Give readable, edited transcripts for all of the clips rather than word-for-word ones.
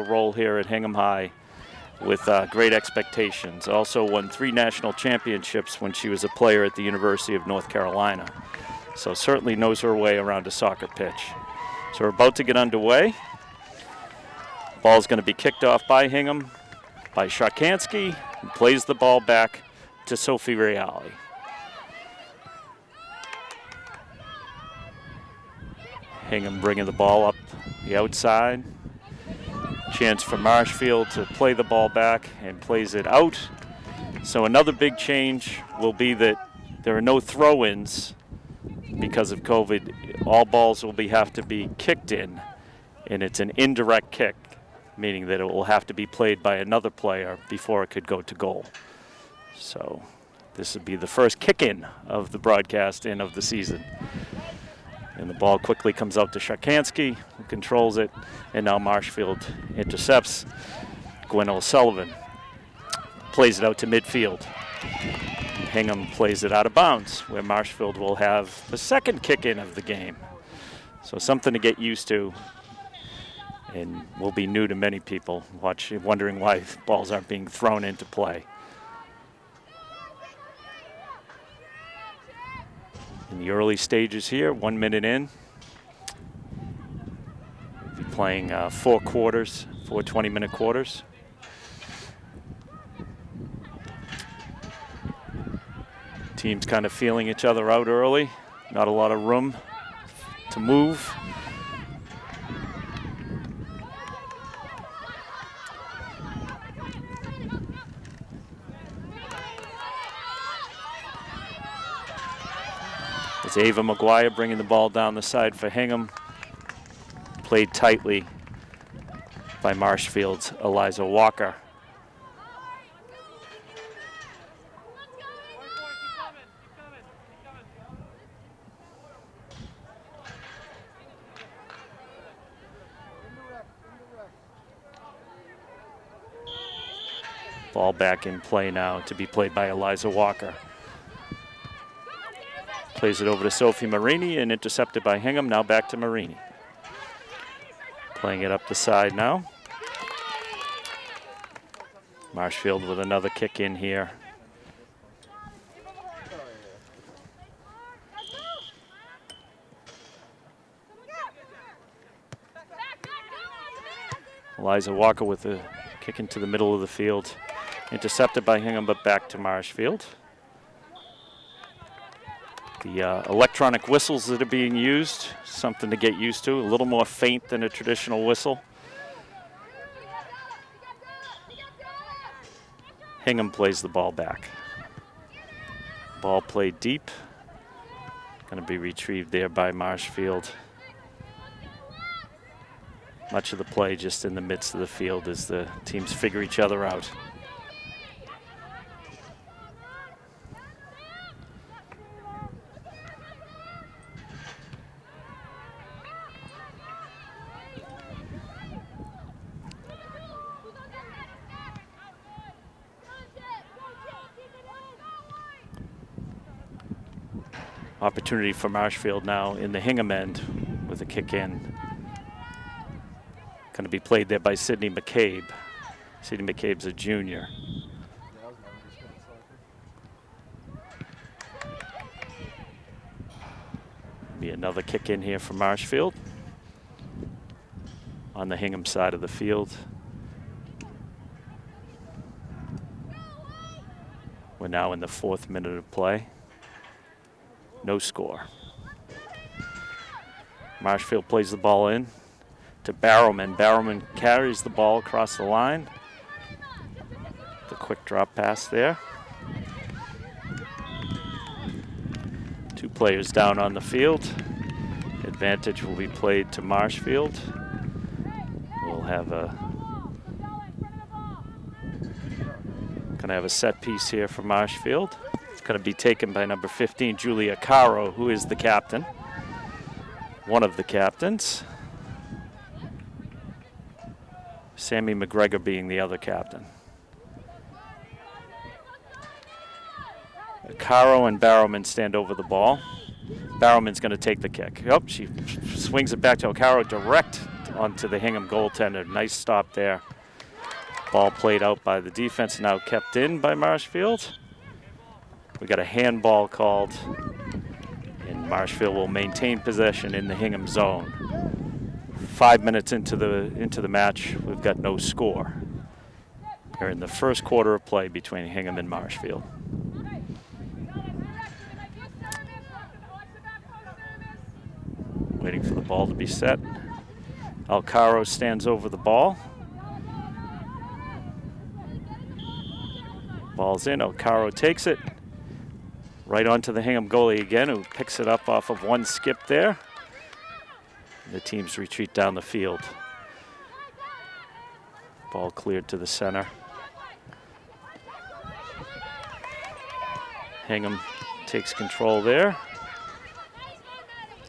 role here at Hingham High with great expectations. Also won 3 national championships when she was a player at the University of North Carolina. So certainly knows her way around a soccer pitch. So we're about to get underway. Ball's going to be kicked off by Hingham, by Sharkansky, who plays the ball back to Sophie Reale. Hingham bringing the ball up the outside. Chance for Marshfield to play the ball back and plays it out. So another big change will be that there are no throw-ins because of COVID. All balls will have to be kicked in, and it's an indirect kick, meaning that it will have to be played by another player before it could go to goal. So this would be the first kick-in of the broadcast in of the season. And the ball quickly comes out to Sharkansky, who controls it, and now Marshfield intercepts. Gwen O'Sullivan plays it out to midfield. Hingham plays it out of bounds, where Marshfield will have the second kick-in of the game. So something to get used to, and will be new to many people wondering why balls aren't being thrown into play. In the early stages here, 1 minute in. We'll be playing 4 quarters, 4 20-minute quarters. Teams kind of feeling each other out early. Not a lot of room to move. It's Ava McGuire bringing the ball down the side for Hingham. Played tightly by Marshfield's Eliza Walker. Ball back in play now to be played by Eliza Walker. Plays it over to Sophie Marini and intercepted by Hingham. Now back to Marini. Playing it up the side now. Marshfield with another kick in here. Eliza Walker with a kick into the middle of the field. Intercepted by Hingham, but back to Marshfield. The electronic whistles that are being used, something to get used to, a little more faint than a traditional whistle. Hingham plays the ball back. Ball played deep. Going to be retrieved there by Marshfield. Much of the play just in the midst of the field as the teams figure each other out. Opportunity for Marshfield now in the Hingham end with a kick in. Going to be played there by Sydney McCabe. Sydney McCabe's a junior. Be another kick in here for Marshfield on the Hingham side of the field. We're now in the 4th minute of play. No score. Marshfield plays the ball in to Barrowman. Barrowman carries the ball across the line. The quick drop pass there. 2 players down on the field. Advantage will be played to Marshfield. We'll have gonna have a set piece here for Marshfield. Going to be taken by number 15, Julia Caro, who is the captain, one of the captains. Sammy McGregor being the other captain. Caro and Barrowman stand over the ball. Barrowman's going to take the kick. Oh, she swings it back to Caro direct onto the Hingham goaltender. Nice stop there. Ball played out by the defense, now kept in by Marshfield. We got a handball called, and Marshfield will maintain possession in the Hingham zone. 5 minutes into the match, we've got no score. We're in the first quarter of play between Hingham and Marshfield. Waiting for the ball to be set. Alcaro stands over the ball. Ball's in, Alcaro takes it. Right onto the Hingham goalie again, who picks it up off of one skip there. The teams retreat down the field. Ball cleared to the center. Hingham takes control there.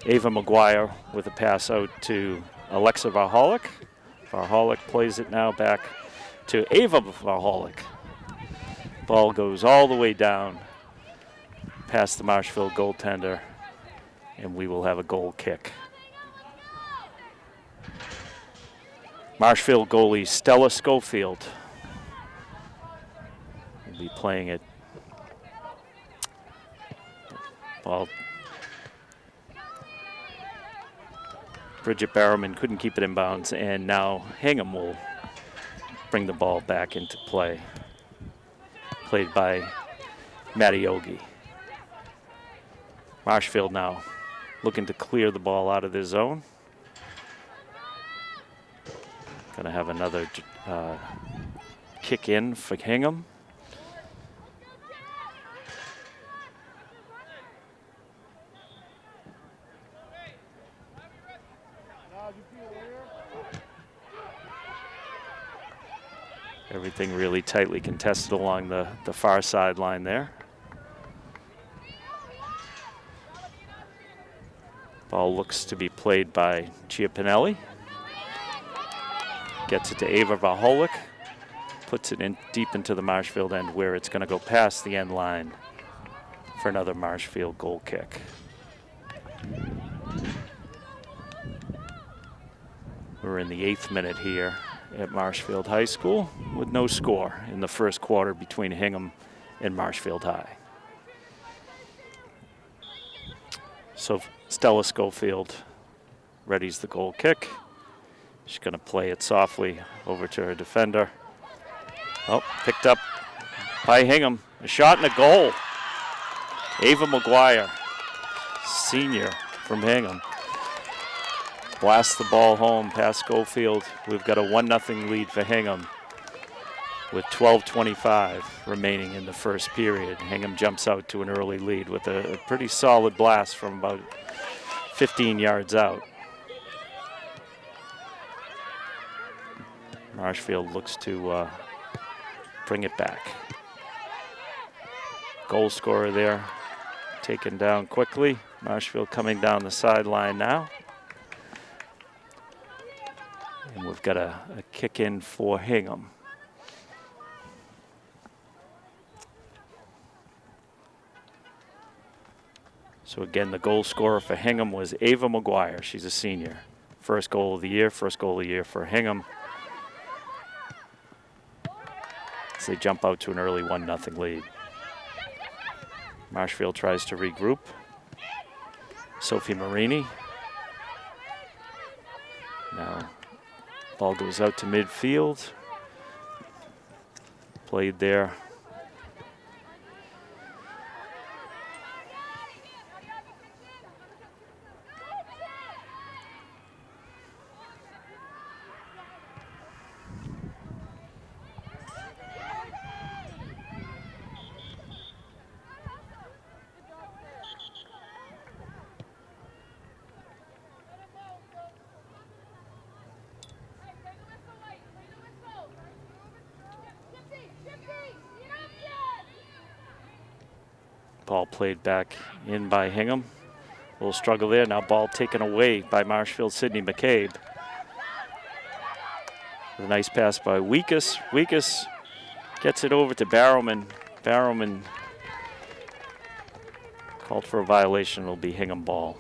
Ava McGuire with a pass out to Alexa Varholic. Varholic plays it now back to Ava Varholic. Ball goes all the way down past the Marshfield goaltender, and we will have a goal kick. Marshfield goalie Stella Schofield will be playing it. Ball. Bridget Barrowman couldn't keep it in bounds, and now Hingham will bring the ball back into play. Played by Matiogi. Marshfield now looking to clear the ball out of their zone. Gonna have another kick in for Hingham. Everything really tightly contested along the far sideline there. Ball looks to be played by Chiapinelli. Gets it to Ava Varholic. Puts it in deep into the Marshfield end, where it's going to go past the end line for another Marshfield goal kick. We're in the 8th minute here at Marshfield High School with no score in the first quarter between Hingham and Marshfield High. So Stella Schofield readies the goal kick. She's going to play it softly over to her defender. Oh, picked up by Hingham. A shot and a goal. Ava McGuire, senior from Hingham, blasts the ball home past Schofield. We've got a 1-0 lead for Hingham with 12:25 remaining in the first period. Hingham jumps out to an early lead with a pretty solid blast from about 15 yards out. Marshfield looks to bring it back. Goal scorer there, taken down quickly. Marshfield coming down the sideline now. And we've got a kick in for Hingham. So again, the goal scorer for Hingham was Ava McGuire. She's a senior. First goal of the year for Hingham. As they jump out to an early 1-0 lead. Marshfield tries to regroup. Sophie Marini. Now, ball goes out to midfield. Played there. Ball played back in by Hingham. A little struggle there. Now ball taken away by Marshfield Sydney McCabe. With a nice pass by Weekus. Weekus gets it over to Barrowman. Barrowman called for a violation. It'll be Hingham ball.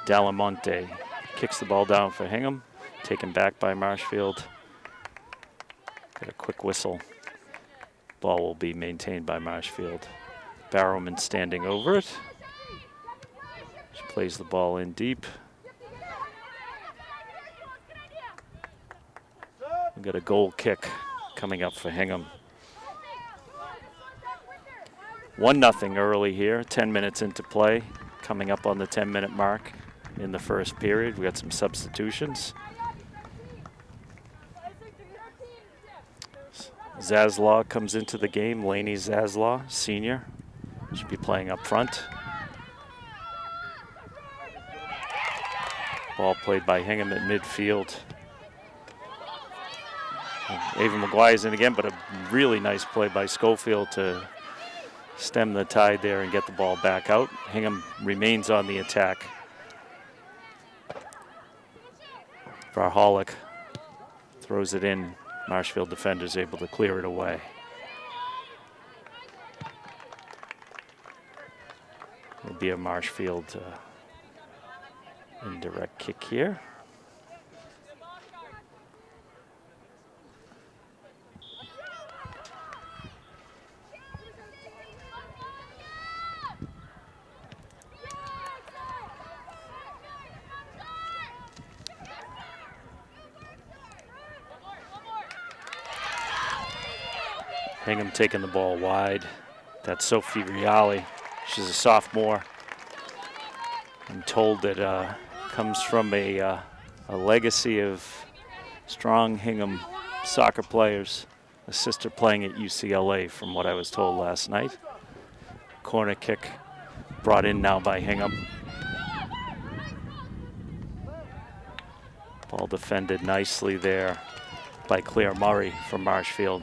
Delamonte kicks the ball down for Hingham, taken back by Marshfield. Got a quick whistle. Ball will be maintained by Marshfield. Barrowman standing over it. She plays the ball in deep. We've got a goal kick coming up for Hingham. 1-0 early here, 10 minutes into play, coming up on the 10-minute mark in the first period. We got some substitutions. Zaslaw comes into the game, Laney Zaslaw, senior. Should be playing up front. Ball played by Hingham at midfield. Ava McGuire's in again, but a really nice play by Schofield to stem the tide there and get the ball back out. Hingham remains on the attack. Varholic throws it in. Marshfield defenders able to clear it away. It'll be a Marshfield indirect kick here. Hingham taking the ball wide. That's Sophie Riali. She's a sophomore. I'm told that comes from a legacy of strong Hingham soccer players. A sister playing at UCLA, from what I was told last night. Corner kick brought in now by Hingham. Ball defended nicely there by Claire Murray from Marshfield.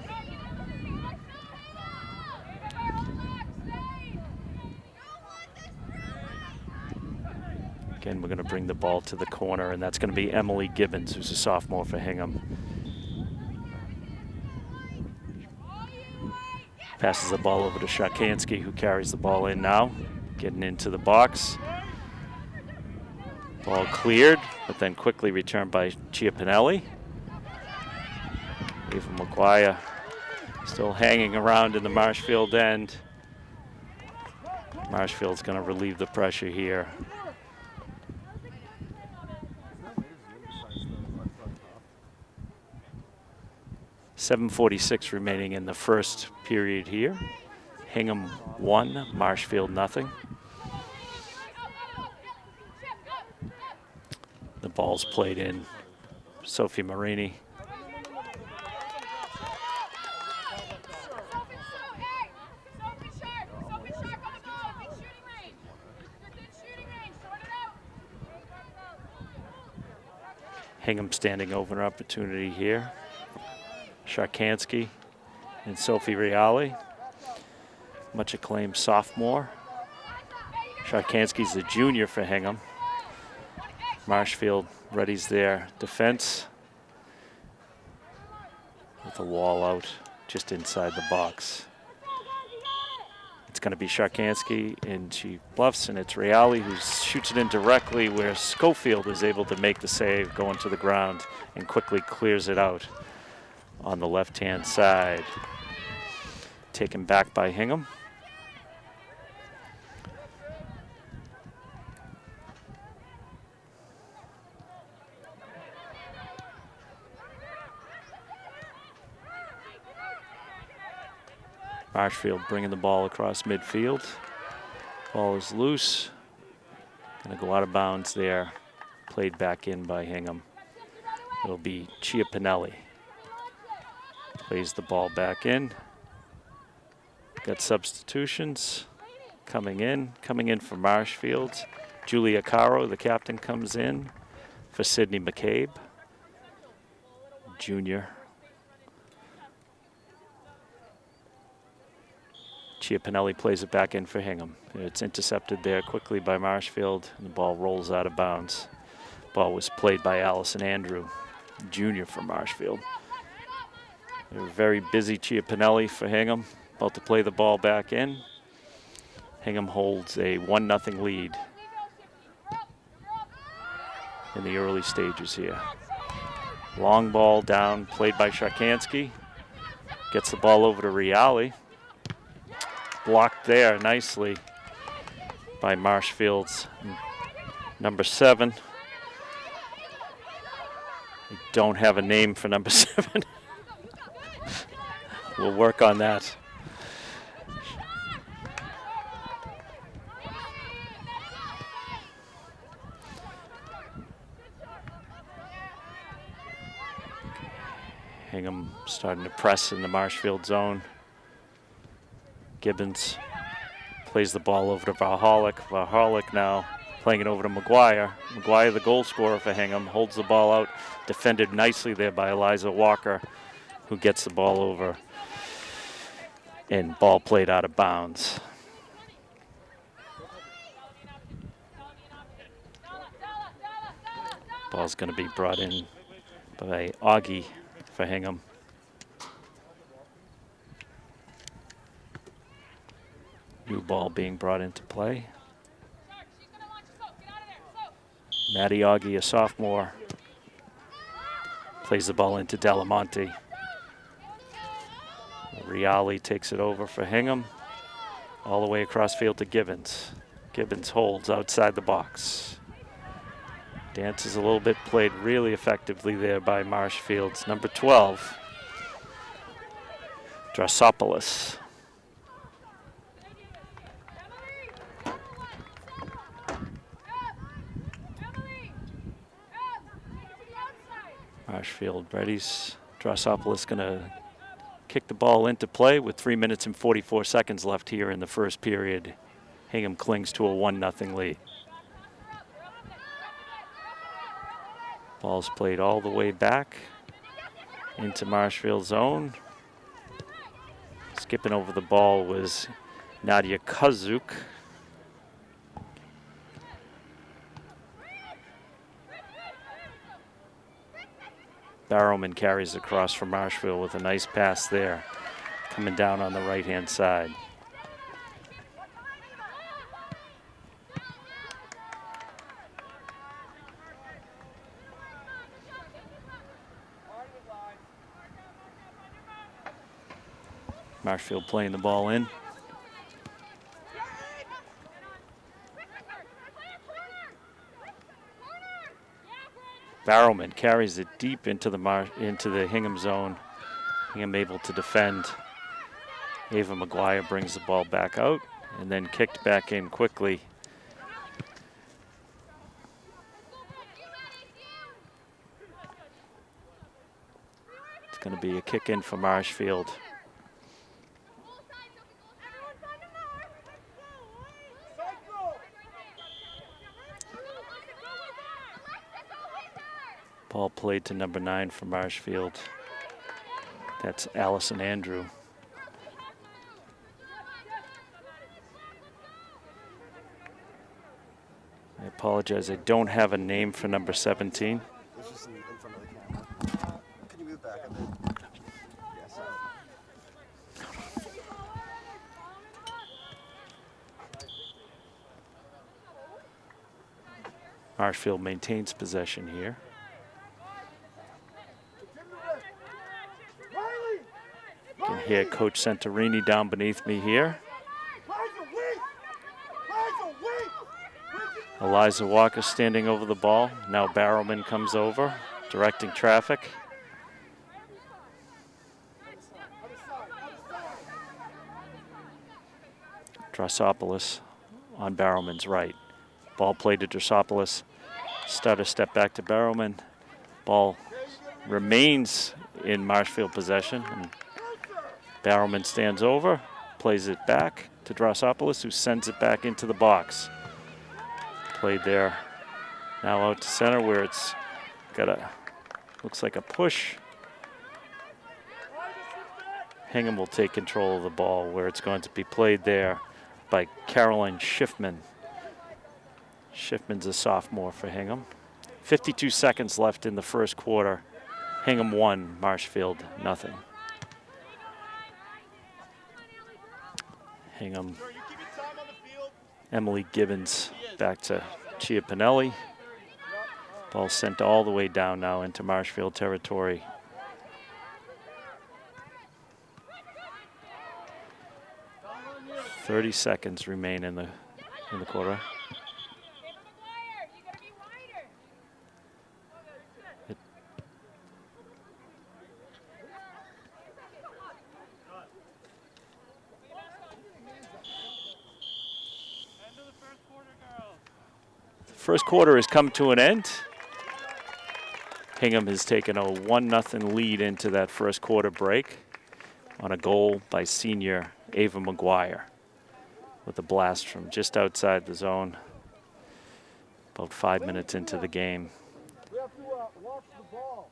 Again, we're going to bring the ball to the corner, and that's going to be Emily Gibbons, who's a sophomore for Hingham. Passes the ball over to Sharkansky, who carries the ball in now, getting into the box. Ball cleared, but then quickly returned by Chia Pinelli. Ava McGuire still hanging around in the Marshfield end. Marshfield's going to relieve the pressure here. 7:46 remaining in the first period here. Hingham 1, Marshfield 0. The ball's played in. Sophie Marini. Hingham standing over an opportunity here. Sharkansky and Sophie Riali, much acclaimed sophomore. Sharkansky's a junior for Hingham. Marshfield readies their defense with a wall out just inside the box. It's going to be Sharkansky, and she bluffs, and it's Riali who shoots it in directly where Schofield is able to make the save, going to the ground, and quickly clears it out on the left-hand side. Taken back by Hingham. Marshfield bringing the ball across midfield. Ball is loose. Going to go out of bounds there. Played back in by Hingham. It'll be Chia Pinelli. Plays the ball back in. Got substitutions coming in for Marshfield. Julia Caro, the captain, comes in for Sydney McCabe, junior. Chia Pinelli plays it back in for Hingham. It's intercepted there quickly by Marshfield, and the ball rolls out of bounds. Ball was played by Allison Andrew, junior for Marshfield. A very busy Chia Pinelli for Hingham, about to play the ball back in. Hingham holds a 1-0 lead. in the early stages here. Long ball down, played by Sharkansky. Gets the ball over to Riali. Blocked there nicely by Marshfield's number 7. I don't have a name for number 7. We'll work on that. Hingham starting to press in the Marshfield zone. Gibbons plays the ball over to Varholic. Varholic now playing it over to Maguire. Maguire, the goal scorer for Hingham, holds the ball out. Defended nicely there by Eliza Walker, who gets the ball over. And ball played out of bounds. Ball's going to be brought in by Augie for Hingham. New ball being brought into play. Maddie Augie, a sophomore, plays the ball into Delamonte. Riali takes it over for Hingham, all the way across field to Gibbons. Gibbons holds outside the box. Dances a little bit, played really effectively there by Marshfield's number 12, Drasopoulos. Marshfield readies. Drasopoulos going to kick the ball into play with 3 minutes and 44 seconds left here in the first period. Hingham clings to a 1-0 lead. Ball's played all the way back into Marshfield's zone. Skipping over the ball was Nadia Kazuk. Barrowman carries across for Marshfield with a nice pass there, coming down on the right-hand side. Marshfield playing the ball in. Barrowman carries it deep into the Hingham zone. Hingham able to defend. Ava Maguire brings the ball back out and then kicked back in quickly. It's going to be a kick in for Marshfield. Ball played to number 9 for Marshfield. That's Allison Andrew. I apologize, I don't have a name for number 17. It's just in front of the camera. Can you move back a bit? Yes. Marshfield maintains possession here. You can hear Coach Santorini down beneath me here. Eliza Walker standing over the ball. Now Barrowman comes over, directing traffic. Drasopoulos on Barrowman's right. Ball played to Drasopoulos. Stutter step back to Barrowman. Ball remains in Marshfield possession. And Barrowman stands over, plays it back to Drasopoulos, who sends it back into the box. Played there. Now out to center where it's got a, looks like a push. Hingham will take control of the ball where it's going to be played there by Caroline Schiffman. Schiffman's a sophomore for Hingham. 52 seconds left in the first quarter. Hingham 1, Marshfield 0. Hingham. Emily Gibbons back to Chia Pinelli. Ball sent all the way down now into Marshfield territory. .30 seconds remain in the quarter. First quarter has come to an end. Hingham has taken a 1-0 lead into that first quarter break on a goal by senior Ava McGuire with a blast from just outside the zone about 5 minutes into the game. We have to watch the ball.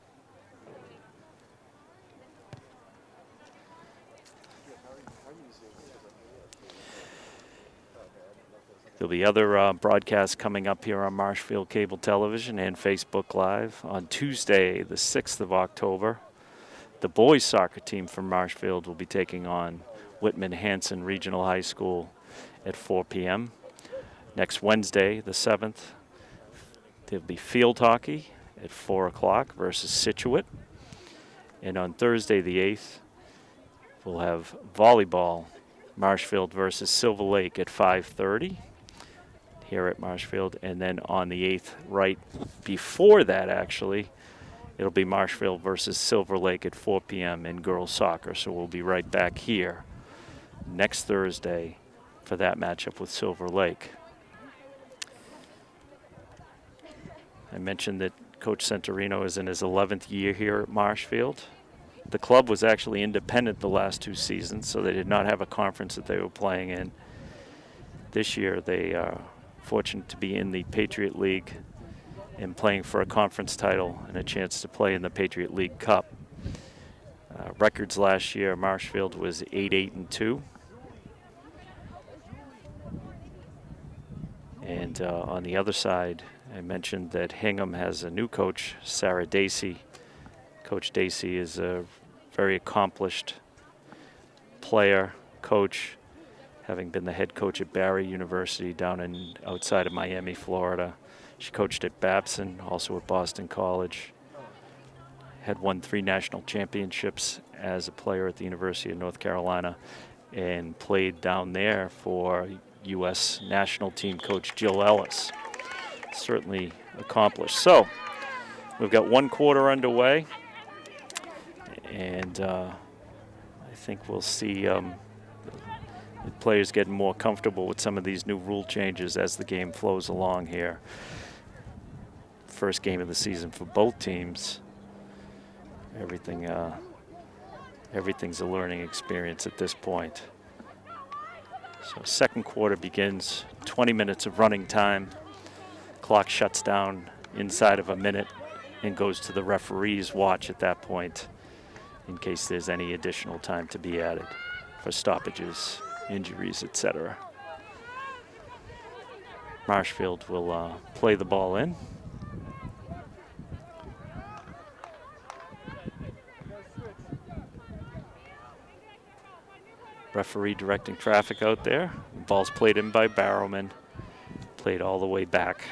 There'll be other broadcasts coming up here on Marshfield Cable Television and Facebook Live. On Tuesday, the 6th of October, the boys soccer team from Marshfield will be taking on Whitman Hanson Regional High School at 4 p.m. Next Wednesday, the 7th, there'll be field hockey at 4 o'clock versus Situate. And on Thursday, the 8th, we'll have volleyball, Marshfield versus Silver Lake at 5:30. Here at Marshfield, and then on the 8th, right before that actually, it'll be Marshfield versus Silver Lake at 4 p.m. in girls soccer. So we'll be right back here next Thursday for that matchup with Silver Lake. I mentioned that Coach Centorino is in his 11th year here at Marshfield. The club was actually independent the last 2 seasons, so they did not have a conference that they were playing in. This year they are fortunate to be in the Patriot League and playing for a conference title and a chance to play in the Patriot League Cup. Records last year, Marshfield was 8-8-2. And on the other side, I mentioned that Hingham has a new coach, Sarah Dacey. Coach Dacey is a very accomplished player, coach, having been the head coach at Barry University down outside of Miami, Florida. She coached at Babson, also at Boston College. Had won 3 national championships as a player at the University of North Carolina and played down there for U.S. national team coach Jill Ellis. Certainly accomplished. So we've got 1 quarter underway, and I think we'll see the players getting more comfortable with some of these new rule changes as the game flows along here. First game of the season for both teams. Everything's a learning experience at this point. So second quarter begins, 20 minutes of running time. Clock shuts down inside of a minute and goes to the referee's watch at that point in case there's any additional time to be added for stoppages, injuries, etc. Marshfield will play the ball in. Referee directing traffic out there. The ball's played in by Barrowman. Played all the way back.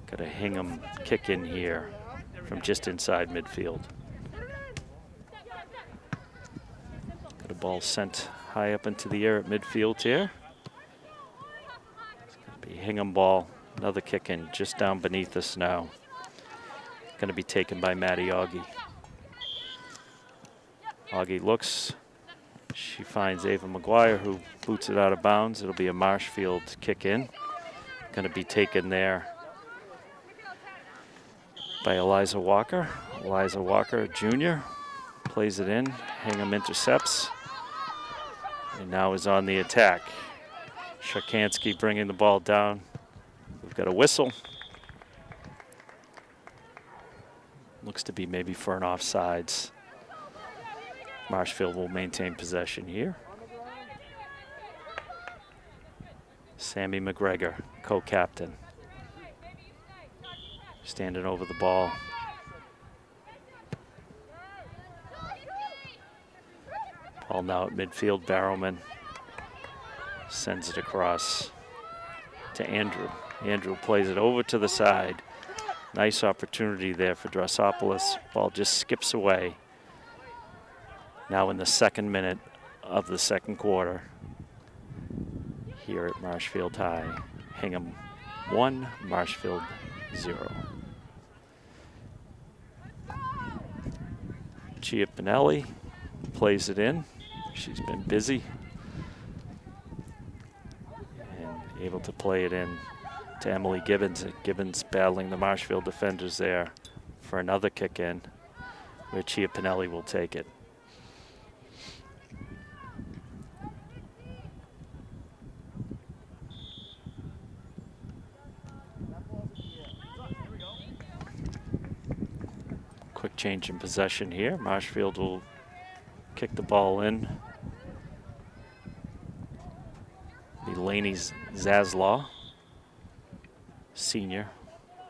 Got a Hingham kick in here from just inside midfield. Got a ball sent high up into the air at midfield here. It's going to be Hingham ball. Another kick in just down beneath us now. Going to be taken by Maddie Augie. Augie looks. She finds Ava McGuire, who boots it out of bounds. It'll be a Marshfield kick in. Going to be taken there by Eliza Walker. Eliza Walker Jr. plays it in. Hingham intercepts. And now is on the attack. Sharkansky bringing the ball down. We've got a whistle. Looks to be maybe for an offsides. Marshfield will maintain possession here. Sammy McGregor, co-captain. Standing over the ball. Ball now at midfield. Barrowman sends it across to Andrew. Andrew plays it over to the side. Nice opportunity there for Drossopoulos. Ball just skips away. Now in the 2nd minute of the 2nd quarter here at Marshfield High. Hingham 1, Marshfield 0. Gia Pinelli plays it in. She's been busy and able to play it in to Emily Gibbons. Gibbons battling the Marshfield defenders there for another kick in, where Chia Pinelli will take it. Quick change in possession here. Marshfield will kick the ball in. Laney Zaslaw, senior,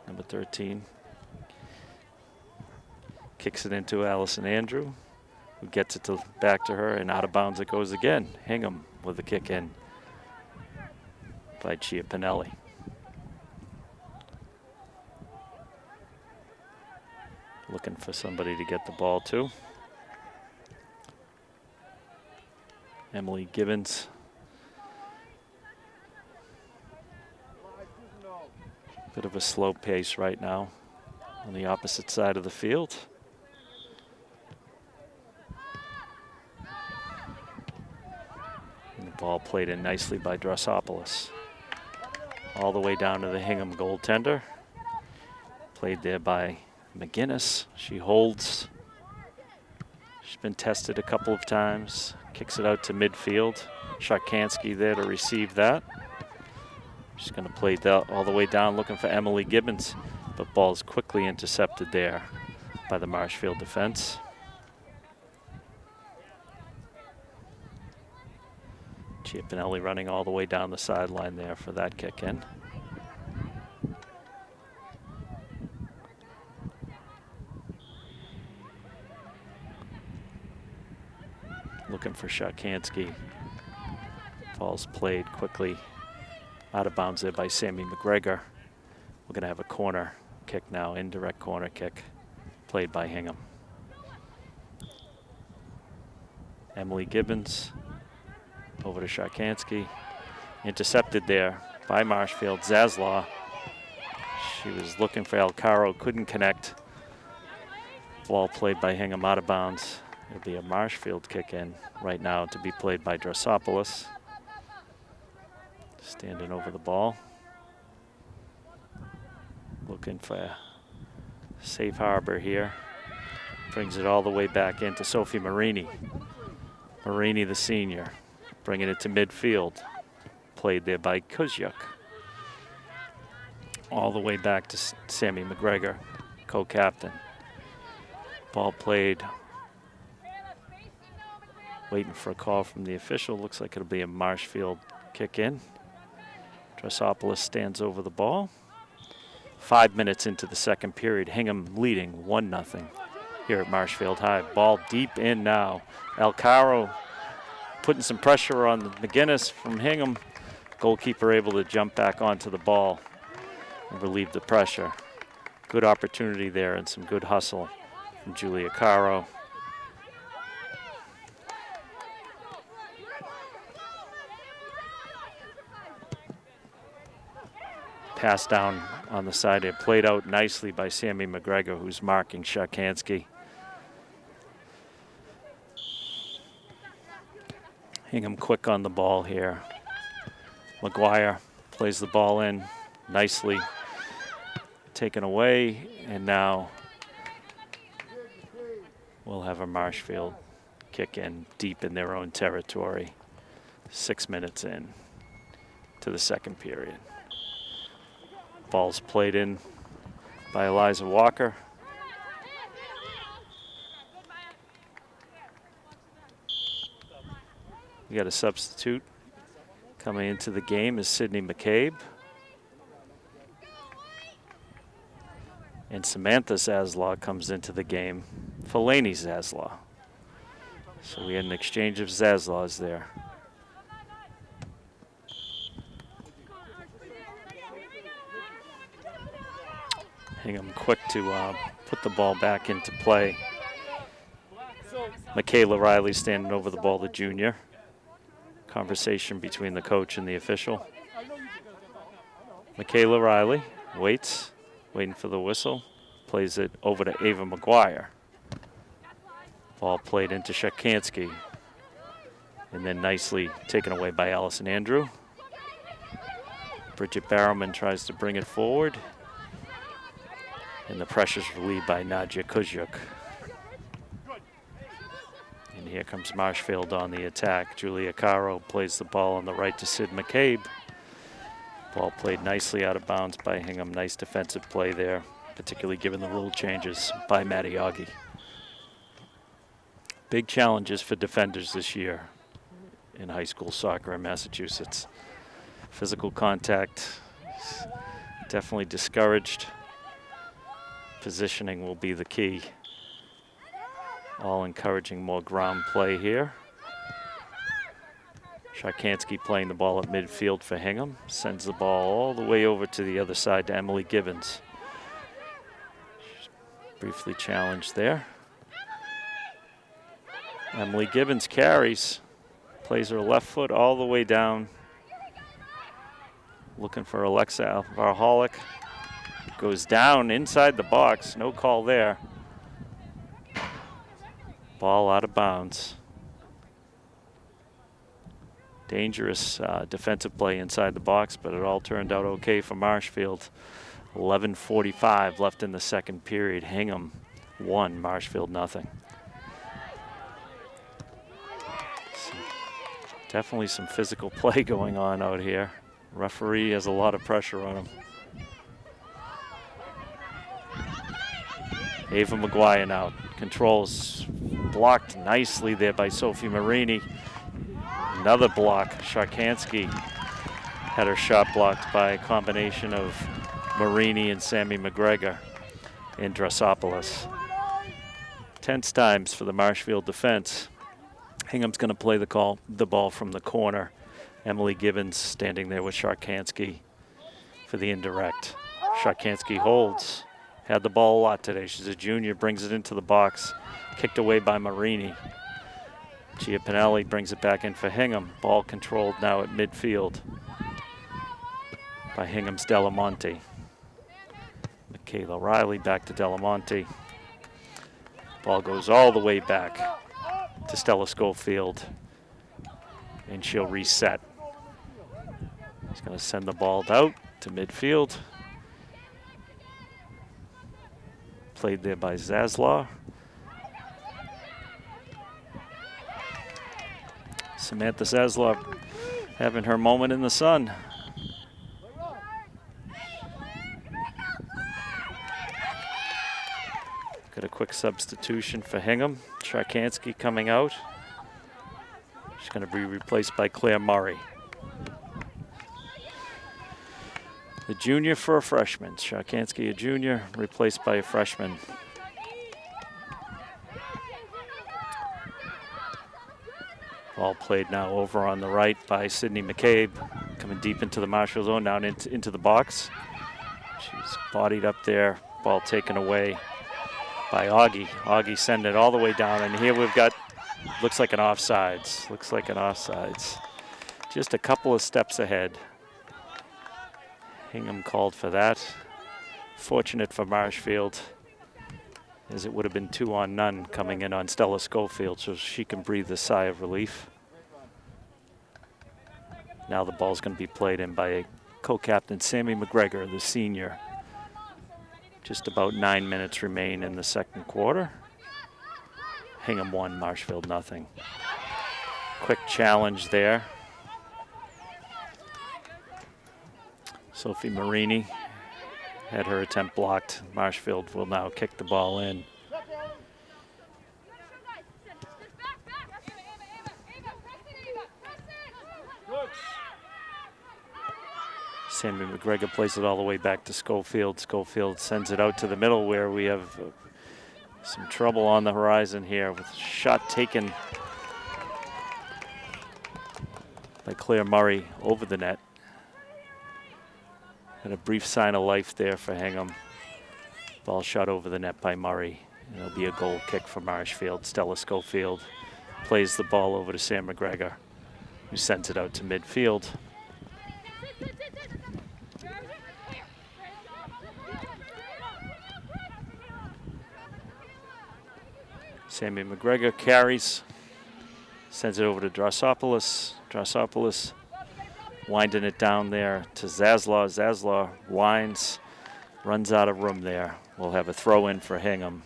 number 13. Kicks it into Allison Andrew, who gets it back to her, and out of bounds it goes again. Hingham with the kick in by Chia Pinelli. Looking for somebody to get the ball to. Emily Gibbons. Bit of a slow pace right now on the opposite side of the field. And the ball played in nicely by Drossopoulos. All the way down to the Hingham goaltender. Played there by McGinnis. She holds. She's been tested a couple of times. Kicks it out to midfield. Sharkansky there to receive that. She's going to play that all the way down, looking for Emily Gibbons, but ball's quickly intercepted there by the Marshfield defense. Chia Pinelli running all the way down the sideline there for that kick in. Looking for Sharkansky. Ball's played quickly out of bounds there by Sammy McGregor. We're going to have a corner kick now, indirect corner kick, played by Hingham. Emily Gibbons over to Sharkansky. Intercepted there by Marshfield. Zaslaw. She was looking for Alcaro, couldn't connect. Ball played by Hingham out of bounds. It'll be a Marshfield kick in right now to be played by Drossopoulos. Standing over the ball. Looking for a safe harbor here. Brings it all the way back into Sophie Marini. Marini, the senior, bringing it to midfield. Played there by Kuzyuk. All the way back to Sammy McGregor, co-captain. Ball played. Waiting for a call from the official. Looks like it'll be a Marshfield kick in. Drossopoulos stands over the ball. 5 minutes into the 2nd period. Hingham leading 1-0 here at Marshfield High. Ball deep in now. Alcaro putting some pressure on McGinnis from Hingham. Goalkeeper able to jump back onto the ball and relieve the pressure. Good opportunity there and some good hustle from Julia Caro. Pass down on the side. It played out nicely by Sammy McGregor, who's marking Sharkansky. Hingham quick on the ball here. McGuire plays the ball in nicely. Taken away, and now we'll have a Marshfield kick in deep in their own territory. 6 minutes in to the 2nd period. Ball's played in by Eliza Walker. We got a substitute coming into the game is Sydney McCabe. And Samantha Zaslaw comes into the game for Laney Zaslaw. So we had an exchange of Zaslaws there. Hingham quick to put the ball back into play. Michaela Riley standing over the ball, the junior. Conversation between the coach and the official. Michaela Riley waits, waiting for the whistle. Plays it over to Ava McGuire. Ball played into Shakansky. And then nicely taken away by Allison Andrew. Bridget Barrowman tries to bring it forward. And the pressure's relieved by Nadia Kuzyuk. And here comes Marshfield on the attack. Julia Caro plays the ball on the right to Sid McCabe. Ball played nicely out of bounds by Hingham. Nice defensive play there, particularly given the rule changes by Matty Augie. Big challenges for defenders this year in high school soccer in Massachusetts. Physical contact is definitely discouraged. Positioning will be the key. All encouraging more ground play here. Sharkansky playing the ball at midfield for Hingham. Sends the ball all the way over to the other side to Emily Gibbons. She's briefly challenged there. Emily Gibbons carries. Plays her left foot all the way down. Looking for Alexa Varholic. Goes down inside the box. No call there. Ball out of bounds. Dangerous defensive play inside the box, but it all turned out okay for Marshfield. 11:45 left in the second period. Hingham 1, Marshfield 0. Definitely some physical play going on out here. Referee has a lot of pressure on him. Ava McGuire now controls, blocked nicely there by Sophie Marini. Another block. Sharkansky had her shot blocked by a combination of Marini and Sammy McGregor in Drossopoulos. Tense times for the Marshfield defense. Hingham's going to play the ball from the corner. Emily Gibbons standing there with Sharkansky for the indirect. Sharkansky holds. Had the ball a lot today. She's a junior, brings it into the box. Kicked away by Marini. Gia Pinelli brings it back in for Hingham. Ball controlled now at midfield by Hingham's Delamonte. Michaela Riley back to Delamonte. Ball goes all the way back to Stella Schofield, and she'll reset. He's going to send the ball out to midfield. Played there by Zaslaw. Samantha Zaslaw having her moment in the sun. Got a quick substitution for Hingham. Sharkansky coming out. She's going to be replaced by Claire Murray. The junior for a freshman. Sharkansky, a junior, replaced by a freshman. Ball played now over on the right by Sydney McCabe. Coming deep into the Marshfield zone, now into the box. She's bodied up there. Ball taken away by Augie. Augie sending it all the way down. And here we've got, looks like an offsides. Looks like an offsides. Just a couple of steps ahead. Hingham called for that. Fortunate for Marshfield, as it would have been 2-on-0 coming in on Stella Schofield, so she can breathe a sigh of relief. Now the ball's going to be played in by co-captain Sammy McGregor, the senior. Just about 9 minutes remain in the second quarter. Hingham 1, Marshfield 0. Quick challenge there. Sophie Marini had her attempt blocked. Marshfield will now kick the ball in. Sammy McGregor plays it all the way back to Schofield. Schofield sends it out to the middle where we have some trouble on the horizon here with a shot taken by Claire Murray over the net. And a brief sign of life there for Hingham. Ball shot over the net by Murray. And it'll be a goal kick for Marshfield. Stella Schofield plays the ball over to Sam McGregor, who sends it out to midfield. Sammy McGregor carries, sends it over to Drossopoulos. Drossopoulos winding it down there to Zaslaw. Zaslaw winds, runs out of room there. We'll have a throw in for Hingham.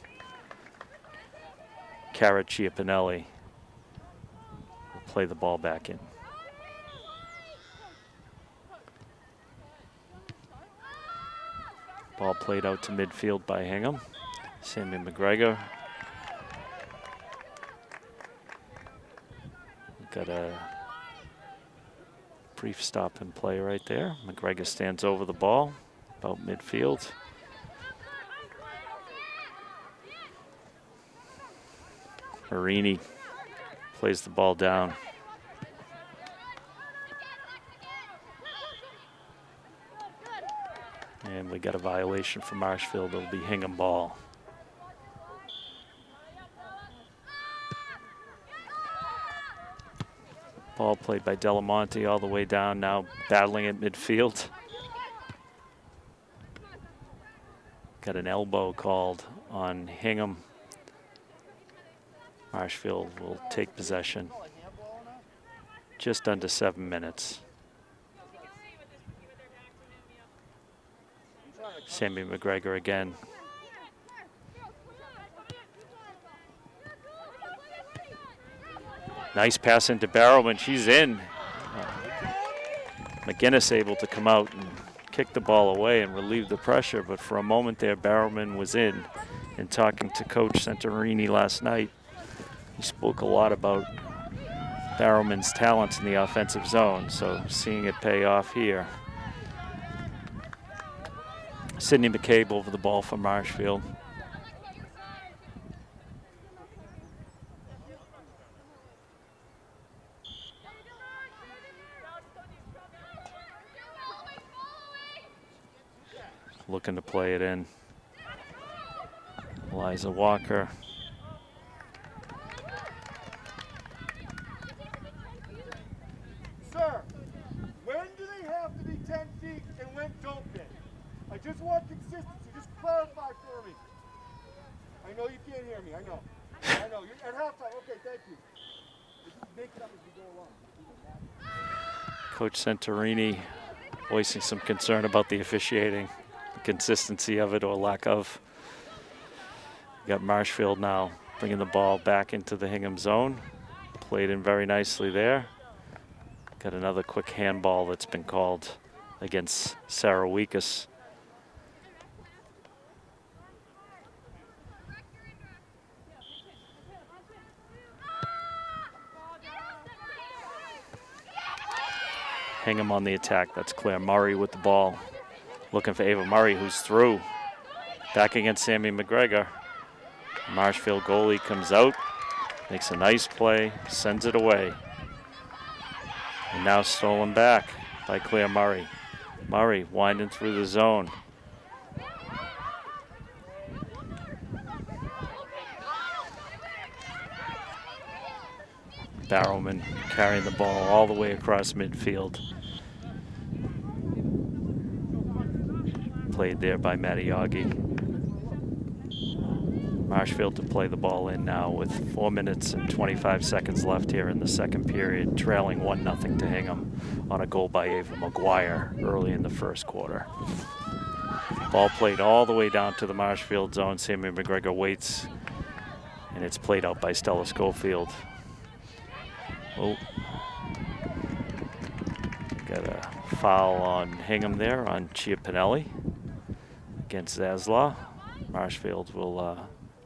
Cara Chiapinelli will play the ball back in. Ball played out to midfield by Hingham. Sammy McGregor. Got a brief stop and play right there. McGregor stands over the ball, about midfield. Marini plays the ball down. And we got a violation for Marshfield. It'll be Hingham ball. Ball played by Delamonte all the way down, now battling at midfield. Got an elbow called on Hingham. Marshfield will take possession. Just under 7 minutes. Sammy McGregor again. Nice pass into Barrowman. She's in. McGinnis able to come out and kick the ball away and relieve the pressure, but for a moment there, Barrowman was in. And talking to Coach Santorini last night, he spoke a lot about Barrowman's talents in the offensive zone, so seeing it pay off here. Sydney McCabe over the ball for Marshfield. Looking to play it in. Eliza Walker. Sir, when do they have to be 10 feet and when don't they? I just want consistency. Just clarify for me. I know you can't hear me. I know. I know. You're at halftime. Okay, thank you. Just make it up as we go along. Coach Santorini voicing some concern about the officiating, the consistency of it or lack of. We got Marshfield now bringing the ball back into the Hingham zone. Played in very nicely there. Got another quick handball that's been called against Sarah Weekus. Hingham on the attack. That's Claire Murray with the ball. Looking for Ava Murray, who's through. Back against Sammy McGregor. Marshfield goalie comes out, makes a nice play, sends it away. And now stolen back by Claire Murray. Murray winding through the zone. Barrowman carrying the ball all the way across midfield. Played there by Mattiaghi. Marshfield to play the ball in now with 4 minutes and 25 seconds left here in the second period, trailing 1-0 to Hingham on a goal by Ava McGuire early in the first quarter. Ball played all the way down to the Marshfield zone. Sammy McGregor waits, and it's played out by Stella Schofield. Oh, got a foul on Hingham there on Chiapinelli against Zaslaw. Marshfield will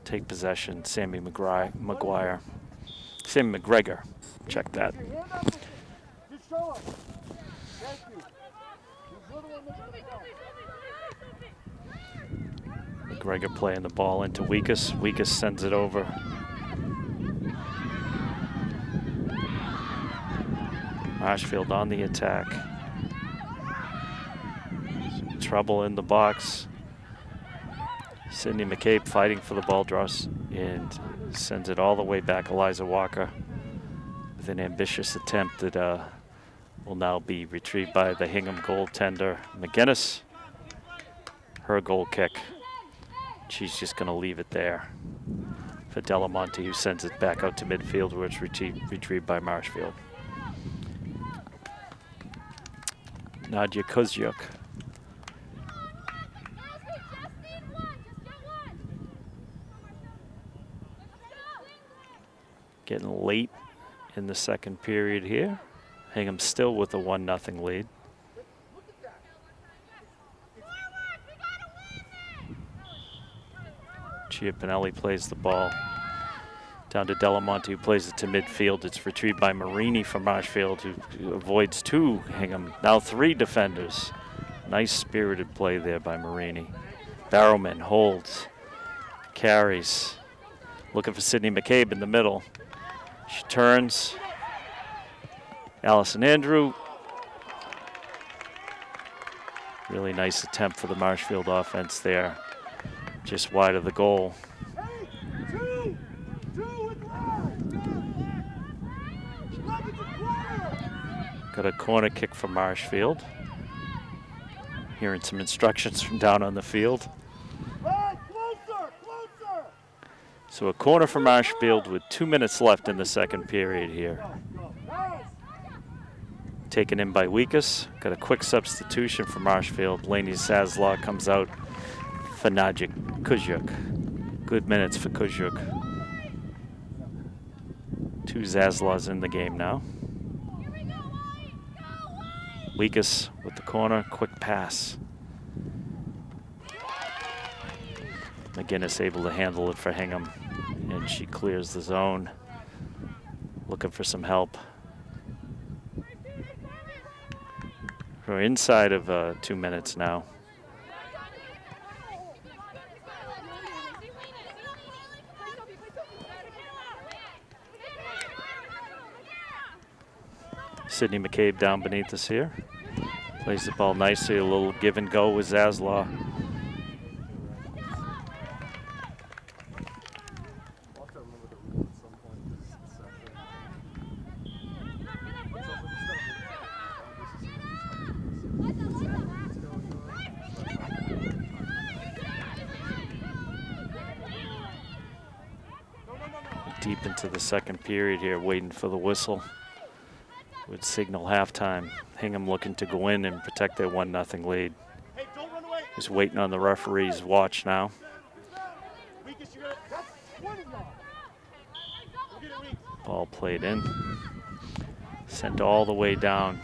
take possession. Sammy McGuire. Sammy McGregor. Check that. Just show us. Thank you. McGregor playing the ball into Weekus. Weekus sends it over. Marshfield on the attack. Trouble in the box. Sydney McCabe fighting for the ball, draws and sends it all the way back. Eliza Walker with an ambitious attempt that will now be retrieved by the Hingham goaltender, McGinnis. Her goal kick. She's just going to leave it there for Delamonte, who sends it back out to midfield, where it's retrieved by Marshfield. Nadia Kuzyuk. Getting late in the second period here. Hingham still with a 1-0 lead. Chiapinelli plays the ball down to Delamonte, who plays it to midfield. It's retrieved by Marini from Marshfield, who avoids 2 Hingham, now 3 defenders. Nice spirited play there by Marini. Barrowman holds, carries, looking for Sydney McCabe in the middle. She turns. Allison Andrew. Really nice attempt for the Marshfield offense there. Just wide of the goal. Got a corner kick from Marshfield. Hearing some instructions from down on the field. So a corner for Marshfield with 2 minutes left in the second period here. Taken in by Weekus. Got a quick substitution for Marshfield. Lainey Zaslaw comes out for Nadia Kuzyuk. Good minutes for Kuzyuk. 2 Zaslaws in the game now. Weekus with the corner, quick pass. McGinnis able to handle it for Hingham, and she clears the zone. Looking for some help. We're inside of 2 minutes now. Sydney McCabe down beneath us here. Plays the ball nicely, a little give and go with Zaslaw. Deep into the second period here, waiting for the whistle. Would signal halftime. Hingham looking to go in and protect their 1-0 lead. Just waiting on the referee's watch now. Ball played in. Sent all the way down.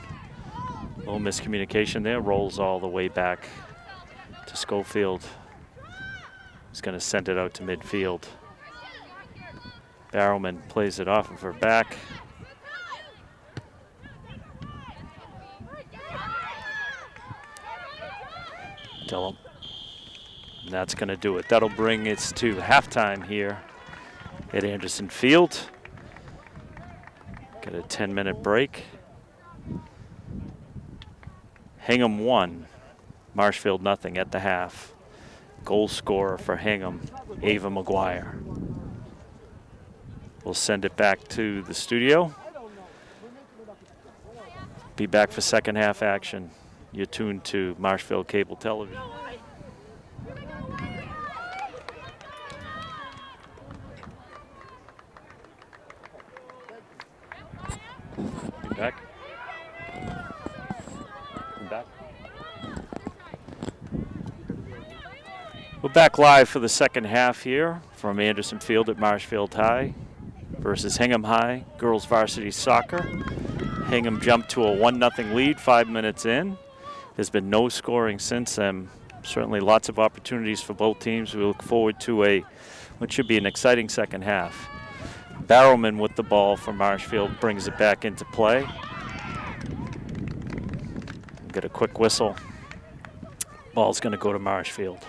Little miscommunication there. Rolls all the way back to Schofield. He's going to send it out to midfield. Barrowman plays it off of her back. And that's going to do it. That'll bring us to halftime here at Anderson Field. Got a 10-minute break. Hingham 1, Marshfield 0 at the half. Goal scorer for Hingham, Ava McGuire. We'll send it back to the studio. Be back for second half action. You're tuned to Marshfield Cable Television. Be back. Be back. We're back live for the second half here from Anderson Field at Marshfield High versus Hingham High girls varsity soccer. Hingham jumped to a 1-0 lead 5 minutes in. There's been no scoring since then. Certainly lots of opportunities for both teams. We look forward to what should be an exciting second half. Barrowman with the ball for Marshfield brings it back into play. Get a quick whistle. Ball's going to go to Marshfield.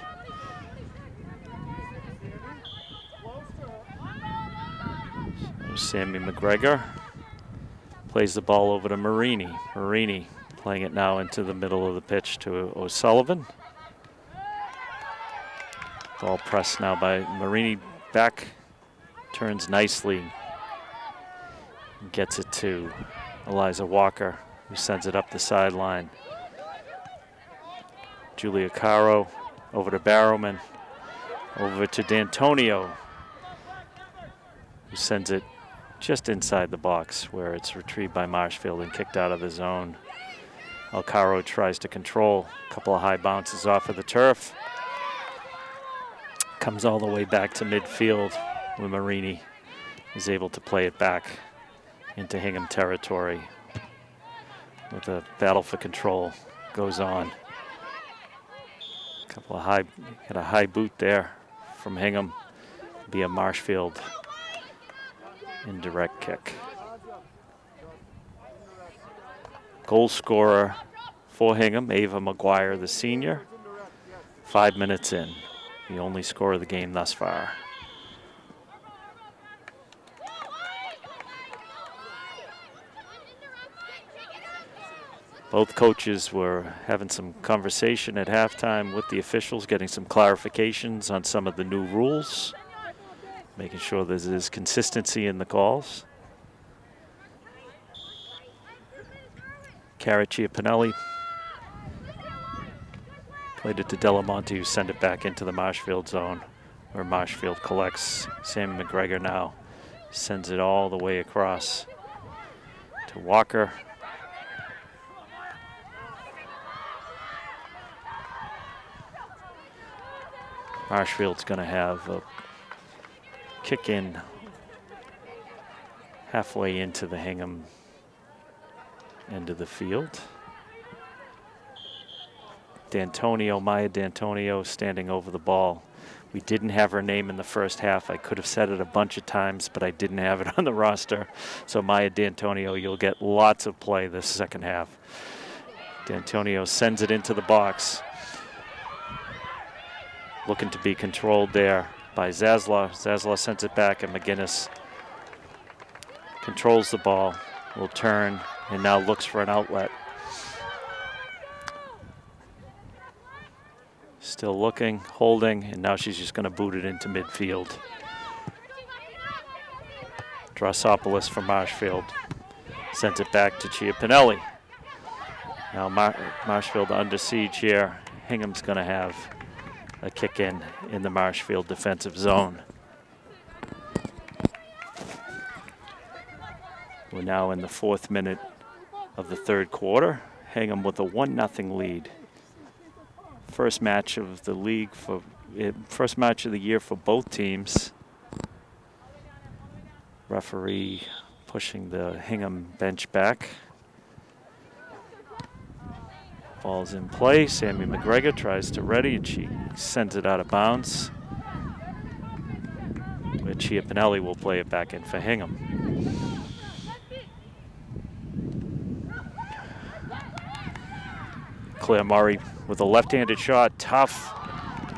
So Sammy McGregor Plays the ball over to Marini. Marini playing it now into the middle of the pitch to O'Sullivan. Ball pressed now by Marini. Back, turns nicely. Gets it to Eliza Walker, who sends it up the sideline. Julia Caro over to Barrowman. Over to D'Antonio, who sends it just inside the box where it's retrieved by Marshfield and kicked out of the zone. Alcaro tries to control. A couple of high bounces off of the turf. Comes all the way back to midfield where Marini is able to play it back into Hingham territory. With a battle for control goes on. Couple of got a high boot there from Hingham via Marshfield. Indirect kick. Goal scorer for Hingham, Ava McGuire, the senior. 5 minutes in, the only score of the game thus far. Both coaches were having some conversation at halftime with the officials, getting some clarifications on some of the new rules, making sure there's consistency in the calls. Caraccia Pinelli played it to Delamonte, who sent it back into the Marshfield zone, where Marshfield collects. Sammy McGregor now sends it all the way across to Walker. Marshfield's going to have a kick in halfway into the Hingham end of the field. Maya D'Antonio standing over the ball. We didn't have her name in the first half. I could have said it a bunch of times, but I didn't have it on the roster. So Maya D'Antonio, you'll get lots of play this second half. D'Antonio sends it into the box. Looking to be controlled there by Zasla. Zasla sends it back, and McGinnis controls the ball, will turn, and now looks for an outlet. Still looking, holding, and now she's just going to boot it into midfield. Drossopoulos from Marshfield sends it back to Chiapinelli. Now Marshfield under siege here. Hingham's going to have a kick in the Marshfield defensive zone. We're now in the 4th minute of the 3rd quarter. Hingham with a 1-0 lead. First match of the league first match of the year for both teams. Referee pushing the Hingham bench back. Ball's in play. Sammy McGregor tries to ready, and she sends it out of bounds. Where Chiapinelli will play it back in for Hingham. Claire Murray with a left-handed shot, tough,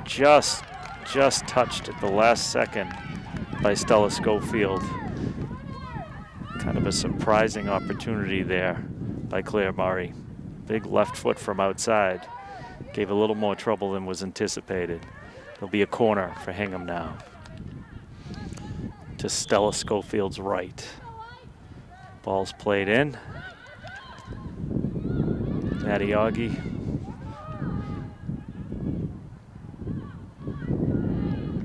just touched at the last second by Stella Schofield. Kind of a surprising opportunity there by Claire Murray. Big left foot from outside. Gave a little more trouble than was anticipated. There'll be a corner for Hingham now. To Stella Schofield's right. Ball's played in. Mattiaghi.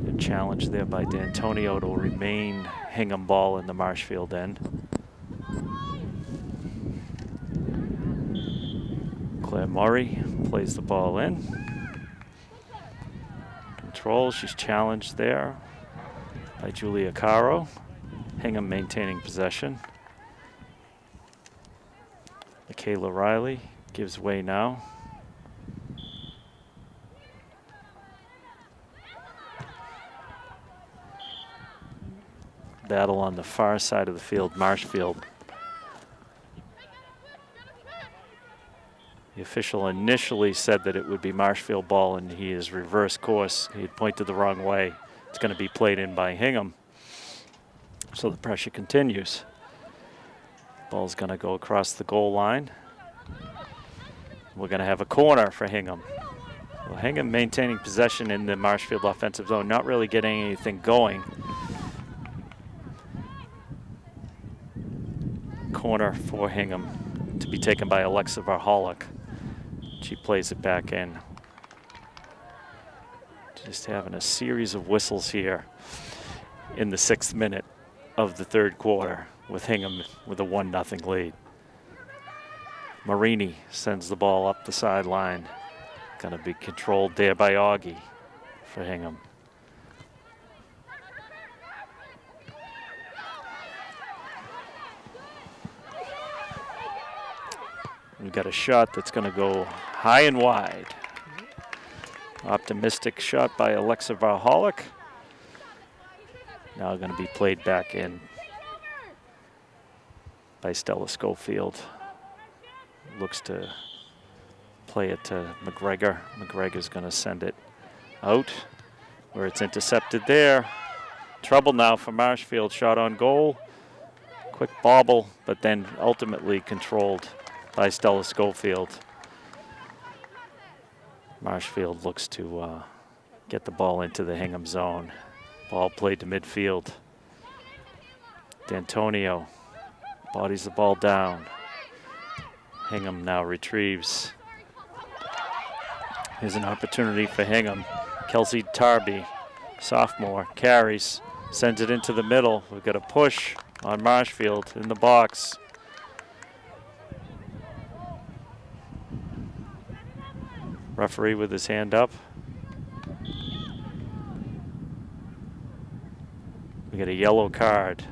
Good challenge there by D'Antonio to remain Hingham ball in the Marshfield end. Claire Murray plays the ball in. Control, she's challenged there by Julia Caro. Hingham maintaining possession. Michaela Riley gives way now. Battle on the far side of the field, Marshfield. The official initially said that it would be Marshfield ball, and he is reverse course. He had pointed the wrong way. It's going to be played in by Hingham. So the pressure continues. Ball's going to go across the goal line. We're going to have a corner for Hingham. Well, Hingham maintaining possession in the Marshfield offensive zone, not really getting anything going. Corner for Hingham to be taken by Alexa Varholic. She plays it back in. Just having a series of whistles here in the 6th minute of the 3rd quarter with Hingham with a 1-0 lead. Marini sends the ball up the sideline. Going to be controlled there by Augie for Hingham. We've got a shot that's going to go high and wide. Optimistic shot by Alexa Varholic. Now going to be played back in by Stella Schofield. Looks to play it to McGregor. McGregor's going to send it out where it's intercepted there. Trouble now for Marshfield. Shot on goal. Quick bobble, but then ultimately controlled by Stella Schofield. Marshfield looks to get the ball into the Hingham zone. Ball played to midfield. D'Antonio bodies the ball down. Hingham now retrieves. Here's an opportunity for Hingham. Kelsey Tarby, sophomore, carries, sends it into the middle. We've got a push on Marshfield in the box. Referee with his hand up. We get a yellow card.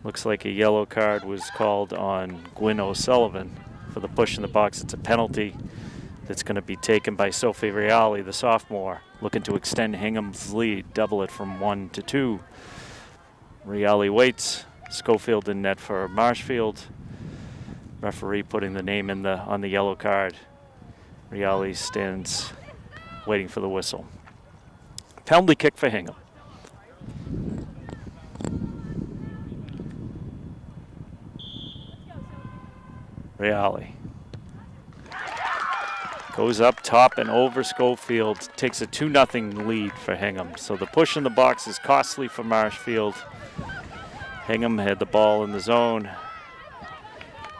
Looks like a yellow card was called on Gwyn O'Sullivan for the push in the box. It's a penalty that's going to be taken by Sophie Reali, the sophomore, looking to extend Hingham's lead, double it from 1 to 2. Reali waits. Schofield in net for Marshfield. Referee putting the name in on the yellow card. Reali stands waiting for the whistle. Penalty kick for Hingham. Reali goes up top and over Schofield. Takes a 2-0 lead for Hingham. So the push in the box is costly for Marshfield. Hingham had the ball in the zone,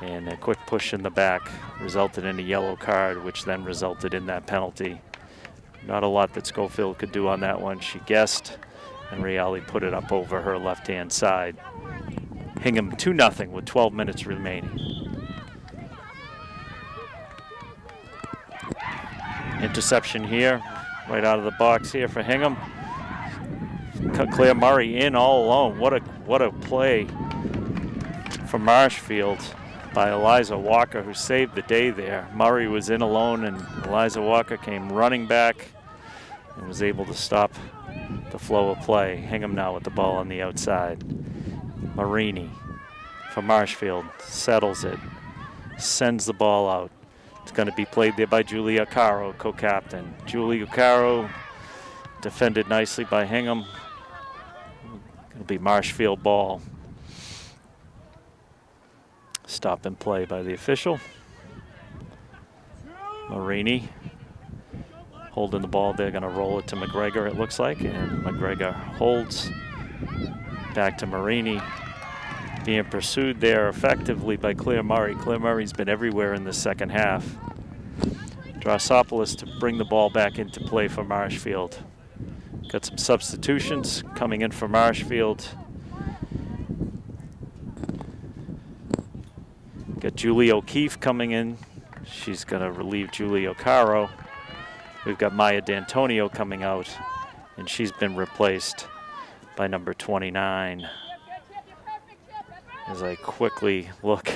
and a quick push in the back resulted in a yellow card, which then resulted in that penalty. Not a lot that Schofield could do on that one. She guessed, and Reali put it up over her left-hand side. Hingham 2-0 with 12 minutes remaining. Interception here, right out of the box here for Hingham. Claire Murray in all alone. What a play for Marshfield by Eliza Walker, who saved the day there. Murray was in alone, and Eliza Walker came running back and was able to stop the flow of play. Hingham now with the ball on the outside. Marini for Marshfield settles it, sends the ball out. It's going to be played there by Julia Caro, co-captain. Julia Caro defended nicely by Hingham. It'll be Marshfield ball. Stop and play by the official. Marini holding the ball. They're going to roll it to McGregor, it looks like, and McGregor holds back to Marini. Being pursued there effectively by Claire Murray. Claire Murray's been everywhere in the second half. Drosopoulos to bring the ball back into play for Marshfield. Got some substitutions coming in for Marshfield. Got Julie O'Keefe coming in. She's going to relieve Julie O'Caro. We've got Maya D'Antonio coming out, and she's been replaced by number 29. As I quickly look,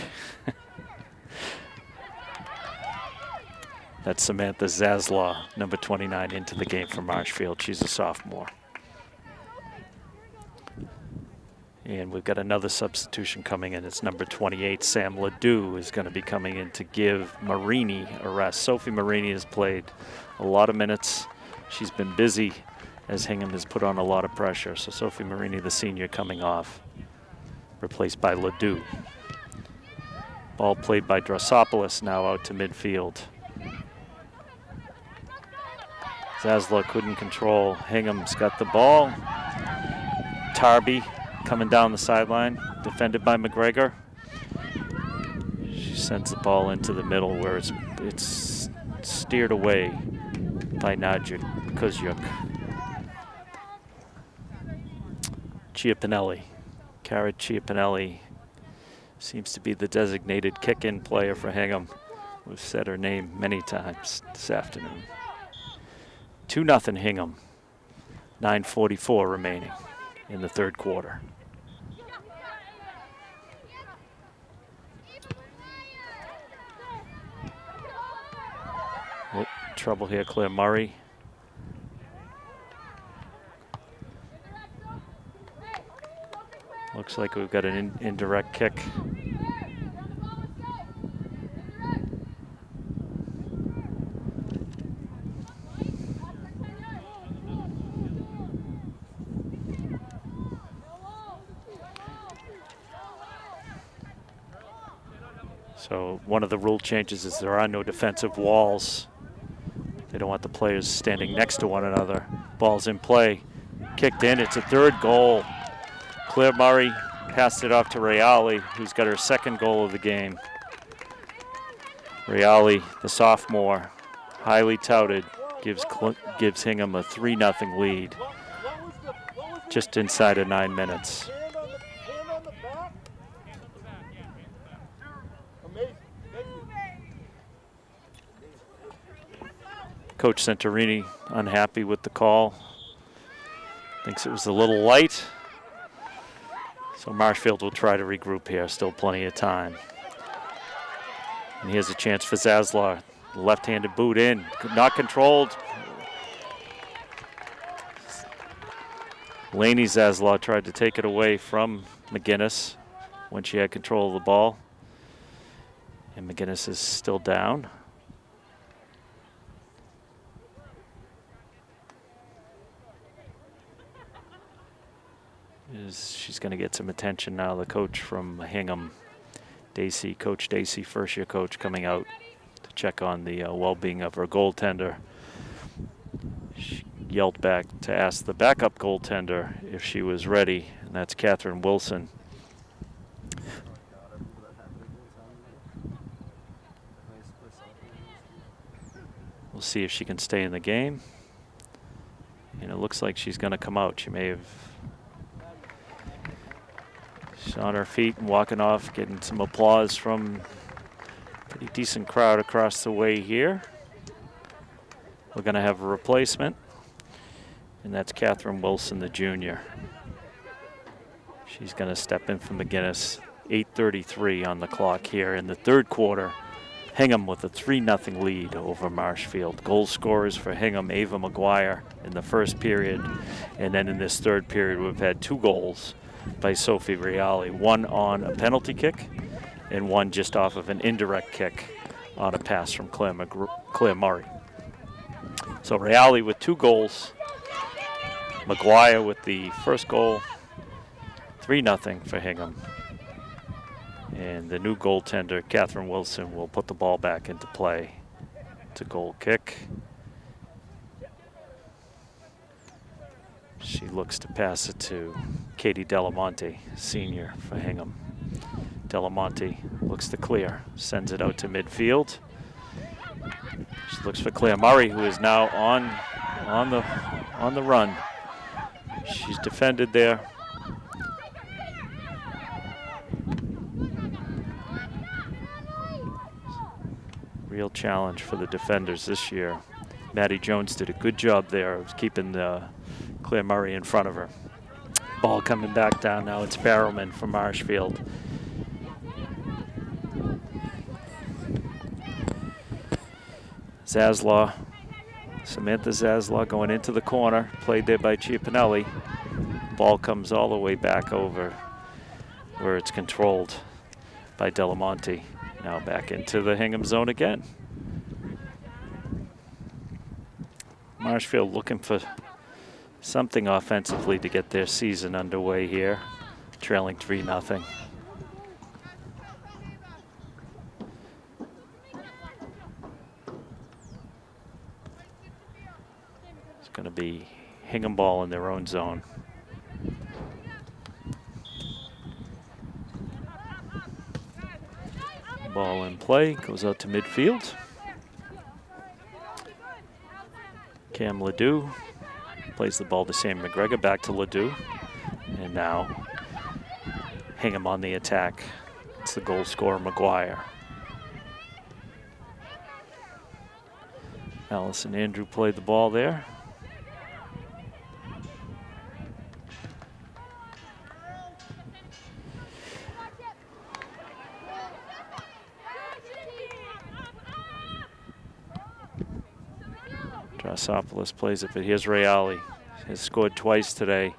that's Samantha Zaslaw, number 29, into the game for Marshfield. She's a sophomore. And we've got another substitution coming in. It's number 28, Sam Ledoux, is going to be coming in to give Marini a rest. Sophie Marini has played a lot of minutes. She's been busy as Hingham has put on a lot of pressure. So Sophie Marini, the senior, coming off, replaced by Ledoux. Ball played by Drossopoulos, now out to midfield. Zaslow couldn't control. Hingham's got the ball. Tarby coming down the sideline, defended by McGregor. She sends the ball into the middle where it's steered away by Nadja Kuzyuk. Chiapinelli, Cara Chiapinelli, seems to be the designated kick-in player for Hingham. We've said her name many times this afternoon. 2-0 Hingham, 9:44 remaining in the third quarter. Oh, trouble here, Claire Murray. Looks like we've got an indirect kick. So one of the rule changes is there are no defensive walls. They don't want the players standing next to one another. Ball's in play, kicked in, it's a third goal. Claire Murray passed it off to Reali, who's got her second goal of the game. Reali, the sophomore, highly touted, gives Hingham a 3-0 lead just inside of 9 minutes. Hand on the back. Amazing. Thank you. Coach Santorini unhappy with the call. Thinks it was a little light. So Marshfield will try to regroup here, still plenty of time. And here's a chance for Zaslow. Left-handed boot in, not controlled. Lainey Zaslow tried to take it away from McGinnis when she had control of the ball. And McGinnis is still down. She's going to get some attention now. The coach from Hingham, Coach Dacey, first-year coach, coming out to check on the well-being of her goaltender. She yelled back to ask the backup goaltender if she was ready, and that's Catherine Wilson. We'll see if she can stay in the game. And it looks like she's going to come out. She may have... She's on her feet and walking off, getting some applause from a pretty decent crowd across the way here. We're going to have a replacement, and that's Catherine Wilson, the junior. She's going to step in for McGinnis. 8:33 on the clock here in the third quarter. Hingham with a 3-0 lead over Marshfield. Goal scorers for Hingham, Ava McGuire in the first period, and then in this third period we've had 2 goals by Sophie Reali, one on a penalty kick and one just off of an indirect kick on a pass from Claire Murray. So Reali with 2 goals, McGuire with the first goal, 3-0 for Hingham. And the new goaltender, Catherine Wilson, will put the ball back into play. It's a goal kick. She looks to pass it to Katie Delamonte, senior for Hingham. Delamonte looks to clear, sends it out to midfield. She looks for Claire Murray, who is now on the run. She's defended there. Real challenge for the defenders this year. Maddie Jones did a good job there of keeping Claire Murray in front of her. Ball coming back down now. It's Barrowman from Marshfield. Zaslow, Samantha Zaslow going into the corner, played there by Chiapinelli. Ball comes all the way back over where it's controlled by Delamonte. Now back into the Hingham zone again. Marshfield looking for something offensively to get their season underway here, trailing 3-0. It's going to be Hingham ball in their own zone. Ball in play, goes out to midfield. Cam Ledoux plays the ball to Sam McGregor, back to Ledoux. And now Hingham on the attack. It's the goal scorer, McGuire. Allison Andrew played the ball there. Drasopoulos plays it, but here's Reali. Has scored twice today.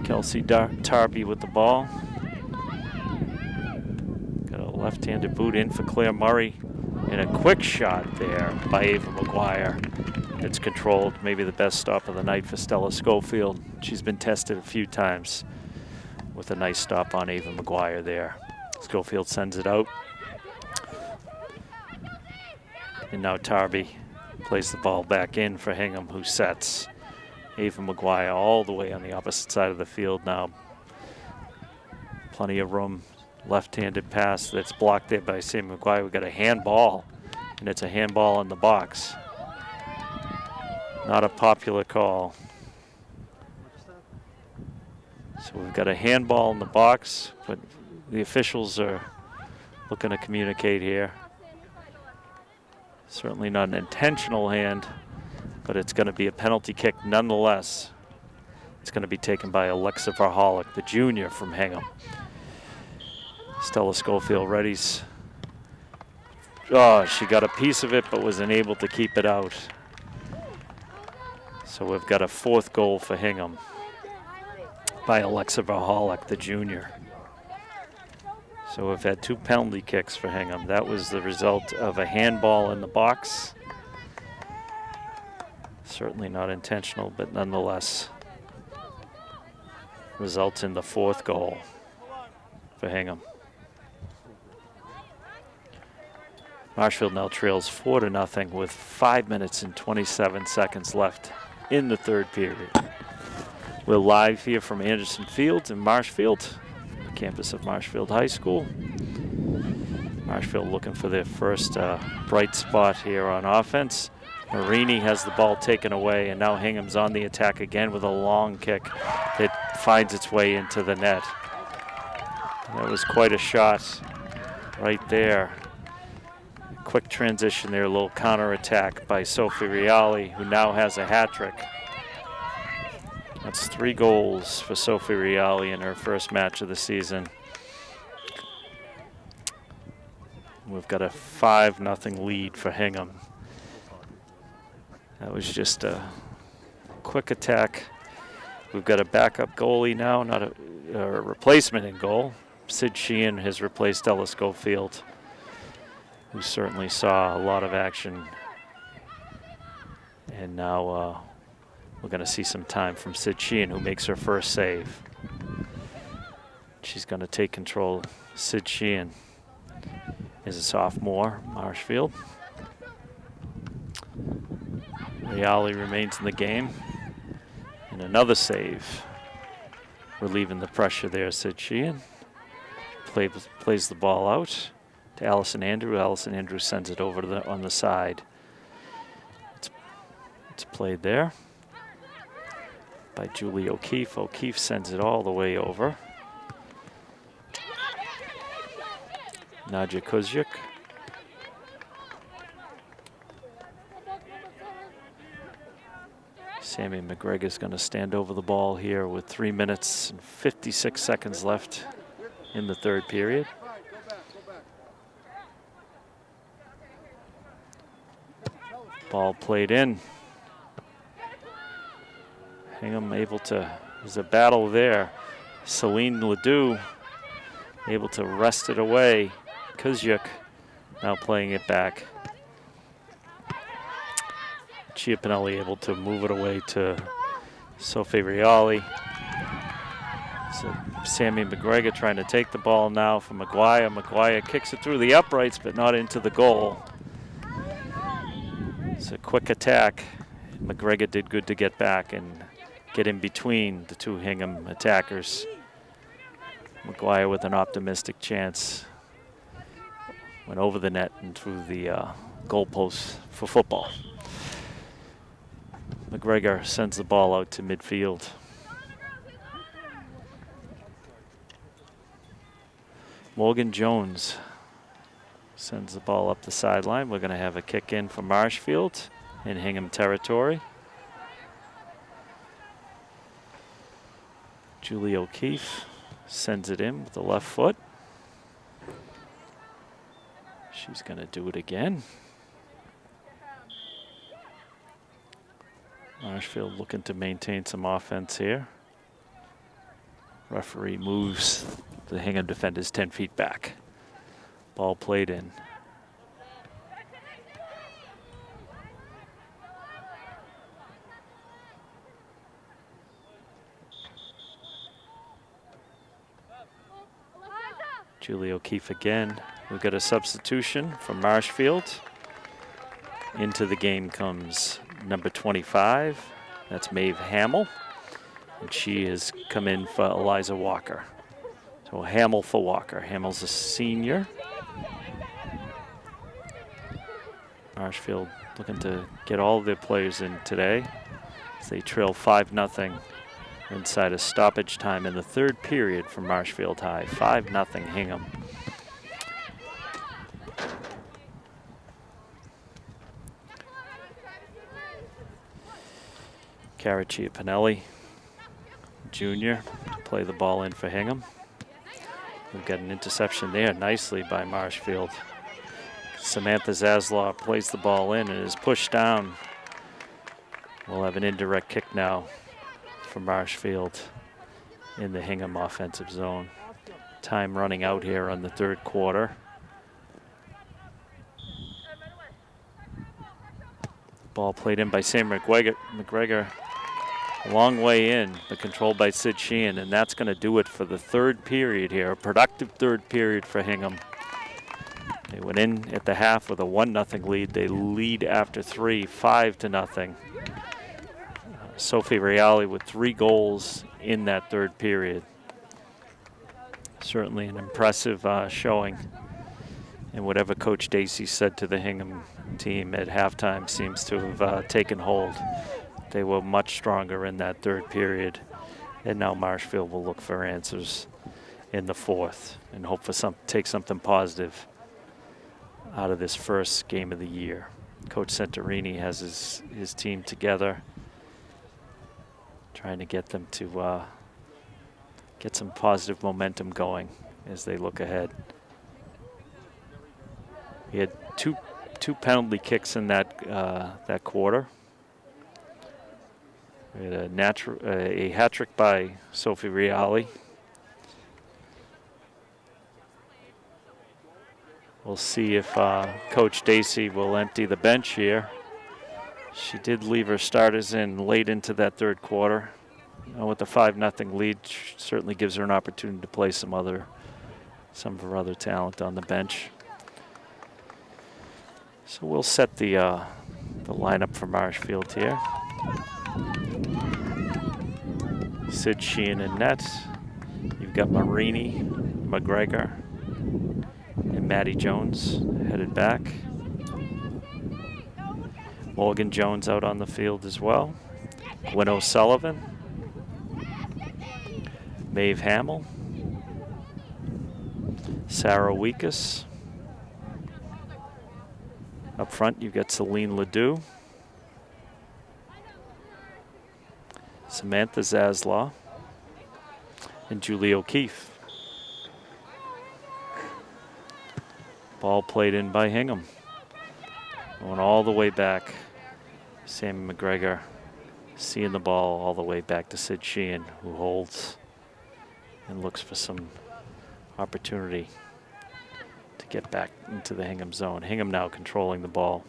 Kelsey Tarby with the ball. Got a left-handed boot in for Claire Murray. And a quick shot there by Ava McGuire. It's controlled. Maybe the best stop of the night for Stella Schofield. She's been tested a few times with a nice stop on Ava McGuire there. Schofield sends it out. And now Tarby plays the ball back in for Hingham, who sets. Ava McGuire all the way on the opposite side of the field now. Plenty of room. Left-handed pass that's blocked there by Sam McGuire. We've got a handball, and it's a handball in the box. Not a popular call. So we've got a handball in the box, but the officials are looking to communicate here. Certainly not an intentional hand, but it's going to be a penalty kick nonetheless. It's going to be taken by Alexa Varholic, the junior from Hingham. Stella Schofield readies. Oh, she got a piece of it, but was unable to keep it out. So we've got a 4th goal for Hingham by Alexa Varholic, the junior. So we've had 2 penalty kicks for Hingham. That was the result of a handball in the box. Certainly not intentional, but nonetheless results in the 4th goal for Hingham. Marshfield now trails 4-0 with 5 minutes and 27 seconds left in the 3rd period. We're live here from Anderson Field in Marshfield, the campus of Marshfield High School. Marshfield looking for their first bright spot here on offense. Marini has the ball taken away, and now Hingham's on the attack again with a long kick that finds its way into the net. That was quite a shot right there. Quick transition there, a little counter-attack by Sophie Reali, who now has a hat trick. That's 3 goals for Sophie Reali in her first match of the season. We've got a 5-0 lead for Hingham. That was just a quick attack. We've got a backup goalie now, not a replacement in goal. Sid Sheehan has replaced Ella Schofield, who certainly saw a lot of action. And now we're going to see some time from Sid Sheehan, who makes her first save. She's going to take control. Sid Sheehan is a sophomore, Marshfield. Reali remains in the game. And another save. Relieving the pressure there, Sid Sheehan. Plays the ball out to Allison Andrew. Allison Andrew sends it over to on the side. It's played there by Julie O'Keefe. O'Keefe sends it all the way over. Nadja Kozjuk. Sammy McGregor's going to stand over the ball here with 3 minutes and 56 seconds left in the 3rd period. Ball played in. Hingham able to, there's a battle there. Celine Ledoux able to wrest it away. Kozjuk now playing it back. Chiapinelli able to move it away to Sophie Riali. So Sammy McGregor trying to take the ball now from Maguire. Maguire kicks it through the uprights, but not into the goal. It's a quick attack. McGregor did good to get back and get in between the two Hingham attackers. Maguire with an optimistic chance. Went over the net and through the goalpost for football. McGregor sends the ball out to midfield. Morgan Jones sends the ball up the sideline. We're going to have a kick in for Marshfield in Hingham territory. Julie O'Keefe sends it in with the left foot. She's going to do it again. Marshfield looking to maintain some offense here. Referee moves the Hingham defenders 10 feet back. Ball played in. Julie O'Keefe again. We've got a substitution from Marshfield. Into the game comes number 25. That's Maeve Hamill. And she has come in for Eliza Walker. So Hamill for Walker. Hamill's a senior. Marshfield looking to get all of their players in today as they trail 5-0 inside of stoppage time in the third period from Marshfield High. 5-0 Hingham. Cara Chiapinelli, junior, to play the ball in for Hingham. We've got an interception there nicely by Marshfield. Samantha Zaslaw plays the ball in and is pushed down. We'll have an indirect kick now for Marshfield in the Hingham offensive zone. Time running out here on the third quarter. Ball played in by Sam McGregor. A long way in, but controlled by Sid Sheehan, and that's going to do it for the third period here. A productive third period for Hingham. They went in at the half with a 1-0 lead. They lead after 3, 5-0. Sophie Riali with 3 goals in that third period. Certainly an impressive showing. And whatever Coach Dacey said to the Hingham team at halftime seems to have taken hold. They were much stronger in that third period. And now Marshfield will look for answers in the fourth and hope for take something positive out of this first game of the year. Coach Santorini has his team together, trying to get them to get some positive momentum going as they look ahead. He had two penalty kicks in that quarter. We had a hat trick by Sophie Riali. We'll see if Coach Dacey will empty the bench here. She did leave her starters in late into that third quarter. With the 5-0 lead, certainly gives her an opportunity to play some of her other talent on the bench. So we'll set the lineup for Marshfield here. Sid Sheehan in net. You've got Marini, McGregor, and Maddie Jones headed back. Morgan Jones out on the field as well. Gwen O'Sullivan. Maeve Hamill. Sarah Weekus. Up front, you've got Celine Ledoux. Samantha Zaslaw. And Julie O'Keefe. Ball played in by Hingham. Going all the way back. Sammy McGregor seeing the ball all the way back to Sid Sheehan, who holds and looks for some opportunity to get back into the Hingham zone. Hingham now controlling the ball.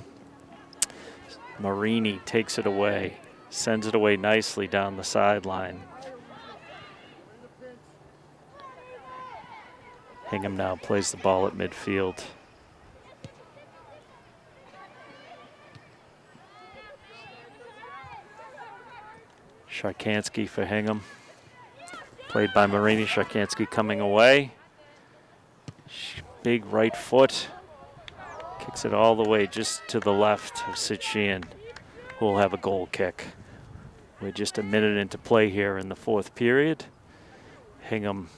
Marini takes it away, sends it away nicely down the sideline. Hingham now plays the ball at midfield. Sharkansky for Hingham. Played by Marini. Sharkansky coming away. Big right foot. Kicks it all the way just to the left of Sid Sheehan, who will have a goal kick. We're just a minute into play here in the fourth period. Hingham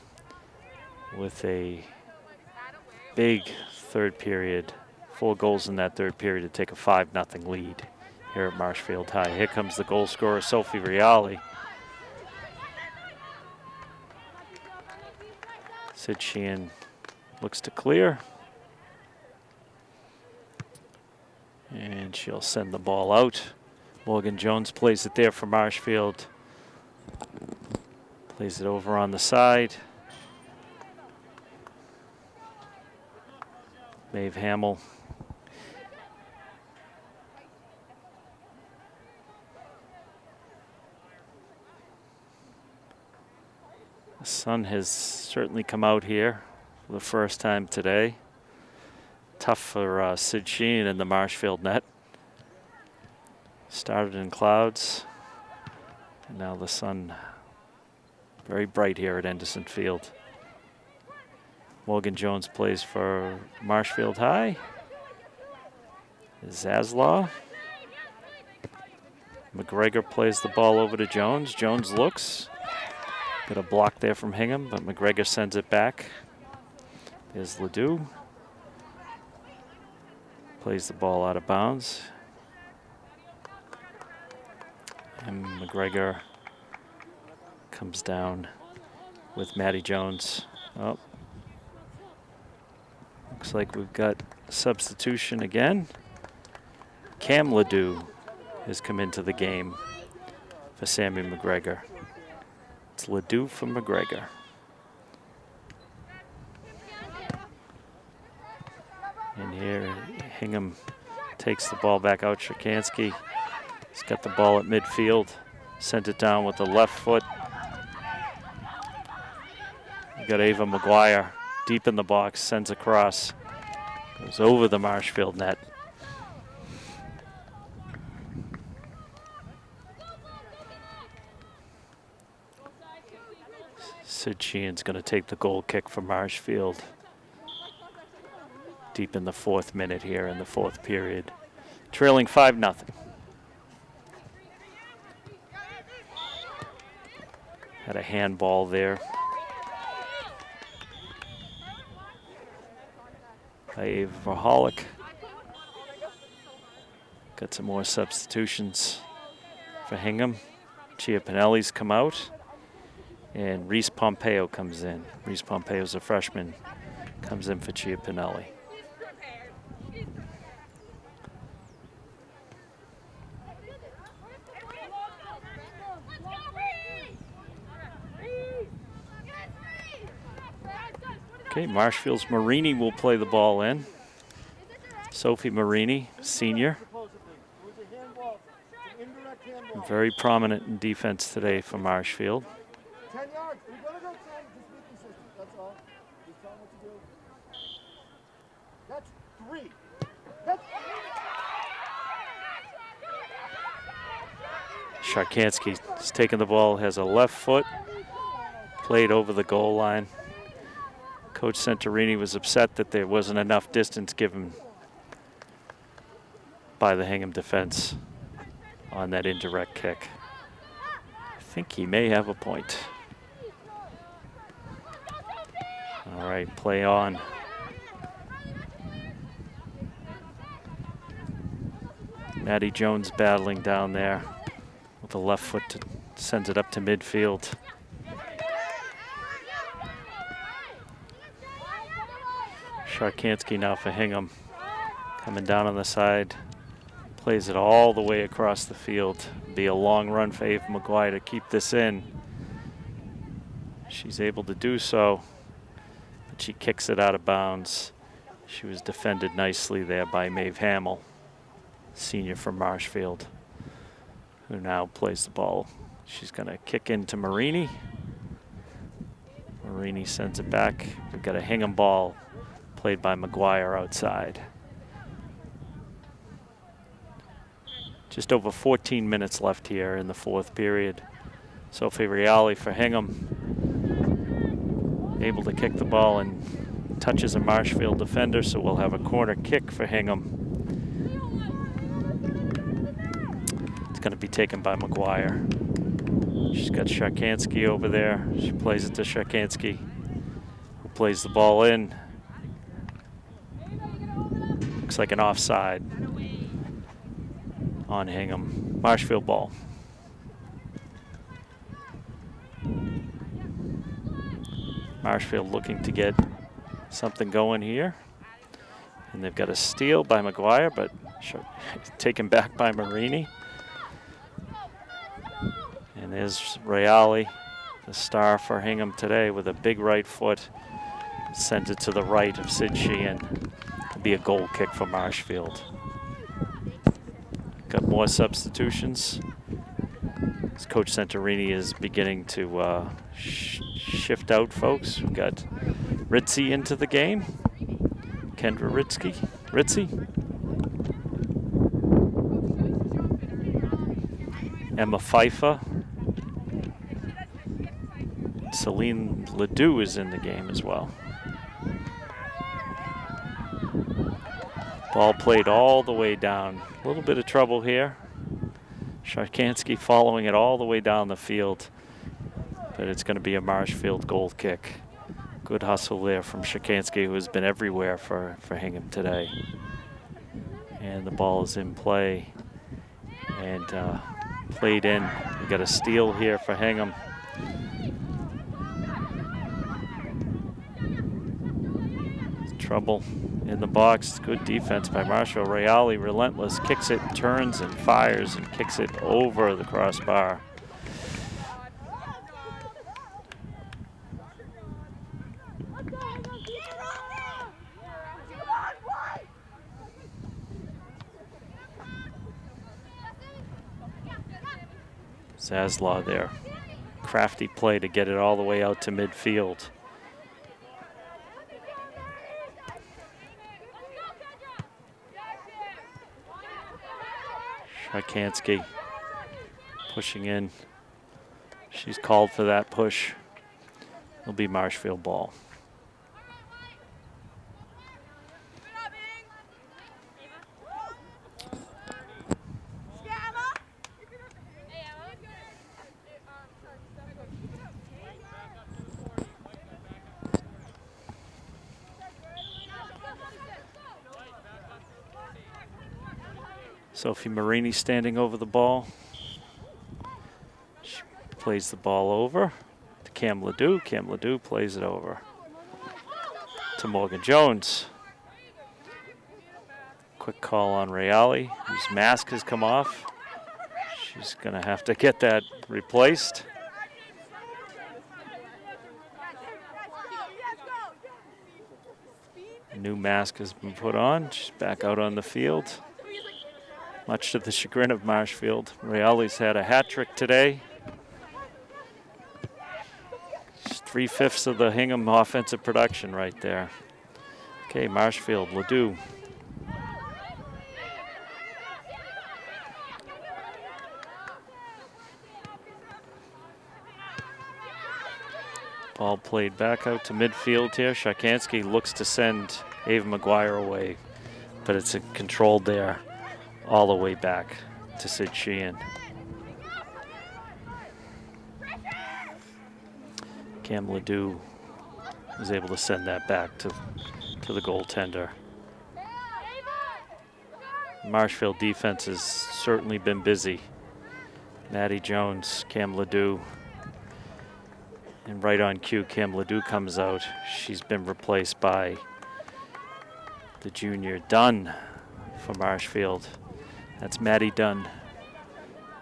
with a big third period. 4 goals in that third period to take a 5-0 lead here at Marshfield High. Here comes the goal scorer, Sophie Reali. Sid Sheehan looks to clear. And she'll send the ball out. Morgan Jones plays it there for Marshfield. Plays it over on the side. Maeve Hamill. The sun has certainly come out here for the first time today. Tough for Sid Sheehan in the Marshfield net. Started in clouds, and now the sun very bright here at Henderson Field. Morgan Jones plays for Marshfield High. Zaslaw. McGregor plays the ball over to Jones. Jones looks. Got a block there from Hingham, but McGregor sends it back. There's Ledoux. Plays the ball out of bounds. And McGregor comes down with Maddie Jones. Oh. Looks like we've got substitution again. Cam Ledoux has come into the game for Sammy McGregor. It's Ledoux for McGregor. And here Hingham takes the ball back out. Sharkansky has got the ball at midfield. Sent it down with the left foot. You got Ava McGuire deep in the box, sends across. Goes over the Marshfield net. Sid Sheehan's going to take the goal kick for Marshfield. Deep in the 4th minute here in the 4th period. Trailing 5-0. Had a handball there by Ava Verholick. Got some more substitutions for Hingham. Chia Pinelli's come out, and Reese Pompeo comes in. Reese Pompeo's a freshman, comes in for Chia Pinelli. Okay, Marshfield's Marini will play the ball in. Sophie Marini, senior. Very prominent in defense today for Marshfield. 10 yards. We're going to go 10. Just be consistent. That's all. Just tell them what to do. That's 3. That's Sharkansky's taking the ball, has a left foot, played over the goal line. Coach Santorini was upset that there wasn't enough distance given by the Hingham defense on that indirect kick. I think he may have a point. All right, play on. Maddie Jones battling down there with the left foot, sends it up to midfield. Sharkansky now for Hingham. Coming down on the side. Plays it all the way across the field. Be a long run for Ava McGuire to keep this in. She's able to do so, but she kicks it out of bounds. She was defended nicely there by Maeve Hamill. senior from Marshfield, who now plays the ball. She's going to kick into Marini. Marini sends it back. We've got a Hingham ball played by McGuire outside. Just over 14 minutes left here in the fourth period. Sophie Reale for Hingham, able to kick the ball and touches a Marshfield defender, so we'll have a corner kick for Hingham. It's going to be taken by McGuire. She's got Sharkansky over there. She plays it to Sharkansky, who plays the ball in. Looks like an offside on Hingham. Marshfield ball. Marshfield looking to get something going here. And they've got a steal by McGuire, but taken back by Marini. And there's Reale, the star for Hingham today, with a big right foot. Sent it to the right of Sid Sheehan. To be a goal kick for Marshfield. Got more substitutions. As Coach Santorini is beginning to shift out folks. We've got Ritzy into the game. Kendra Ritzy. Emma Pfeiffer. Celine Ledoux is in the game as well. Ball played all the way down. A little bit of trouble here. Sharkansky following it all the way down the field. But it's going to be a Marshfield goal kick. Good hustle there from Sharkansky, who has been everywhere for Hingham today. And the ball is in play. And played in. We got a steal here for Hingham. Trouble in the box. Good defense by Marshall. Reale, relentless, kicks it, turns and fires and kicks it over the crossbar. Zaslaw there. Crafty play to get it all the way out to midfield. Sharkansky pushing in. She's called for that push. It'll be Marshfield ball. Sophie Marini standing over the ball. She plays the ball over to Cam Ledoux. Cam Ledoux plays it over to Morgan Jones. Quick call on Reale, whose mask has come off. She's going to have to get that replaced. A new mask has been put on. She's back out on the field. Much to the chagrin of Marshfield. Reale's had a hat trick today. It's 3/5 of the Hingham offensive production right there. Okay, Marshfield, Ledoux. Ball played back out to midfield here. Sharkansky looks to send Ava McGuire away, but it's controlled there all the way back to Sid Sheehan. Cam Ledoux was able to send that back to the goaltender. Marshfield defense has certainly been busy. Maddie Jones, Cam Ledoux. And right on cue, Cam Ledoux comes out. She's been replaced by the junior Dunn for Marshfield. That's Maddie Dunn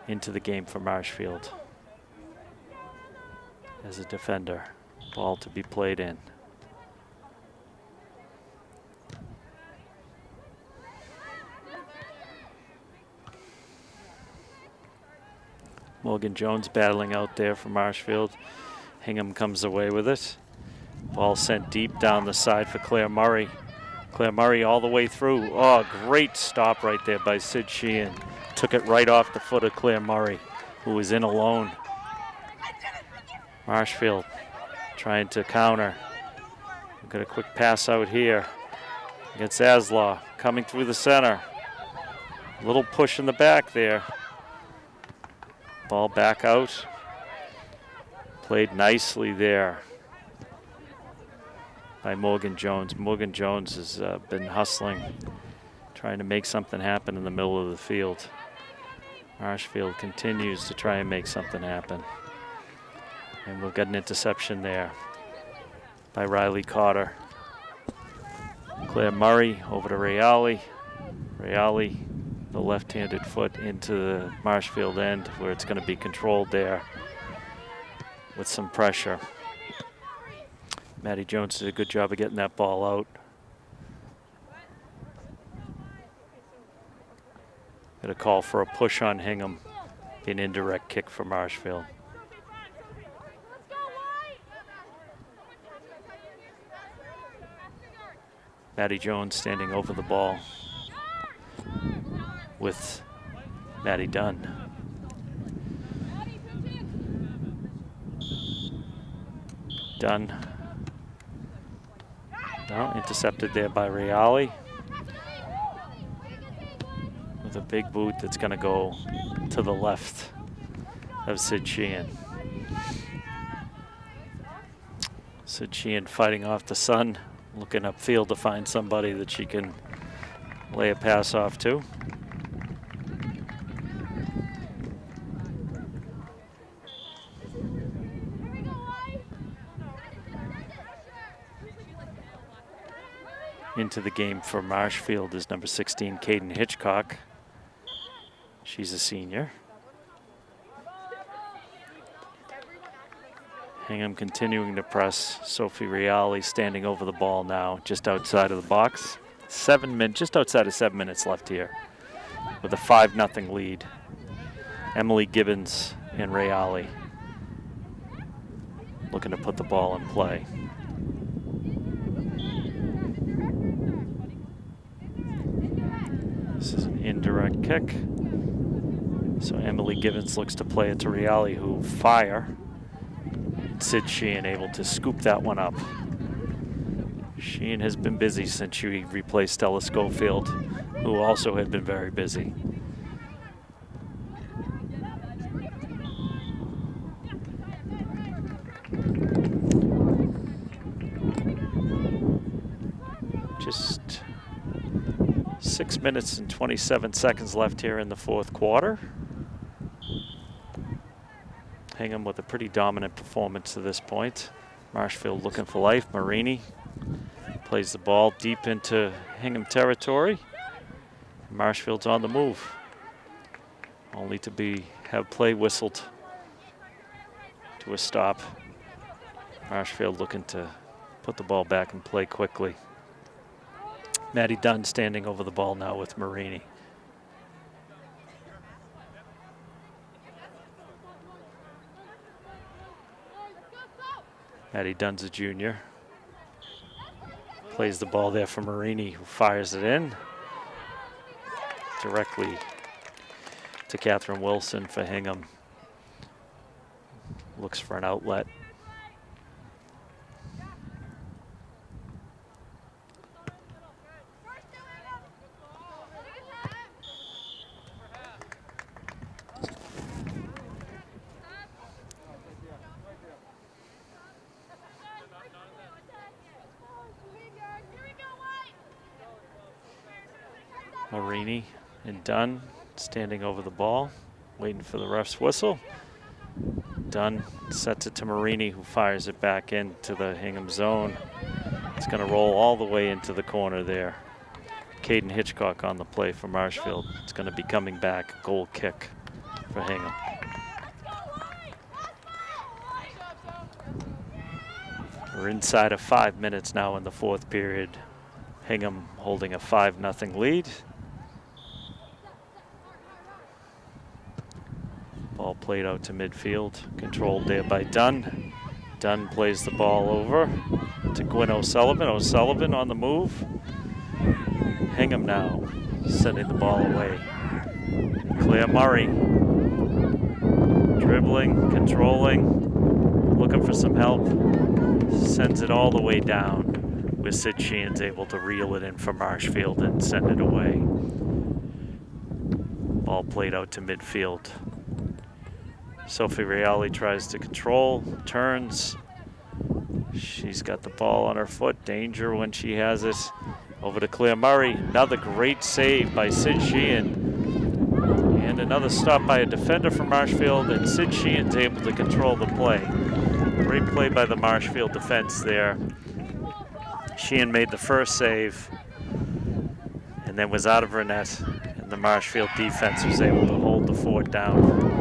into the game for Marshfield as a defender. Ball to be played in. Morgan Jones battling out there for Marshfield. Hingham comes away with it. Ball sent deep down the side for Claire Murray. Claire Murray all the way through. Oh, great stop right there by Sid Sheehan. Took it right off the foot of Claire Murray, who was in alone. Marshfield trying to counter. Got a quick pass out here against Aslaw, coming through the center. A little push in the back there. Ball back out. Played nicely there by Morgan Jones. Morgan Jones has been hustling, trying to make something happen in the middle of the field. Marshfield continues to try and make something happen. And we've got an interception there by Riley Cotter. Claire Murray over to Reale. Reale, the left-handed foot into the Marshfield end, where it's going to be controlled there with some pressure. Maddie Jones did a good job of getting that ball out. Got a call for a push on Hingham. An indirect kick for Marshfield. Maddie Jones standing over the ball with Maddie Dunn. Dunn. No, intercepted there by Reale. With a big boot that's going to go to the left of Sid Sheehan. Sid Sheehan fighting off the sun, looking upfield to find somebody that she can lay a pass off to. Into the game for Marshfield is number 16, Caden Hitchcock. She's a senior. Hingham continuing to press. Sophie Reale standing over the ball now, just outside of the box. Just outside of 7 minutes left here with a 5-0 lead. Emily Gibbons and Reale looking to put the ball in play. This is an indirect kick. So Emily Gibbons looks to play it to Reale, who fire. Sid Sheehan able to scoop that one up. Sheehan has been busy since she replaced Stella Schofield, who also had been very busy. Just 6 minutes and 27 seconds left here in the fourth quarter. Hingham with a pretty dominant performance to this point. Marshfield looking for life. Marini plays the ball deep into Hingham territory. Marshfield's on the move, only to have play whistled to a stop. Marshfield looking to put the ball back and play quickly. Maddie Dunn standing over the ball now with Marini. Maddie Dunn's a junior. Plays the ball there for Marini, who fires it in directly to Catherine Wilson for Hingham. Looks for an outlet. Marini and Dunn standing over the ball, waiting for the ref's whistle. Dunn sets it to Marini, who fires it back into the Hingham zone. It's going to roll all the way into the corner there. Caden Hitchcock on the play for Marshfield. It's going to be coming back, a goal kick for Hingham. We're inside of 5 minutes now in the fourth period. Hingham holding a 5-0 lead. Ball played out to midfield, controlled there by Dunn. Dunn plays the ball over to Gwyn O'Sullivan. O'Sullivan on the move. Hingham now sending the ball away. Claire Murray dribbling, controlling, looking for some help. Sends it all the way down, where Sid Sheehan's able to reel it in for Marshfield and send it away. Ball played out to midfield. Sophie Reale tries to control, turns. She's got the ball on her foot. Danger when she has it. Over to Claire Murray. Another great save by Sid Sheehan. And another stop by a defender from Marshfield, and Sid Sheehan's able to control the play. Great play by the Marshfield defense there. Sheehan made the first save and then was out of her net, and the Marshfield defense was able to hold the fort down.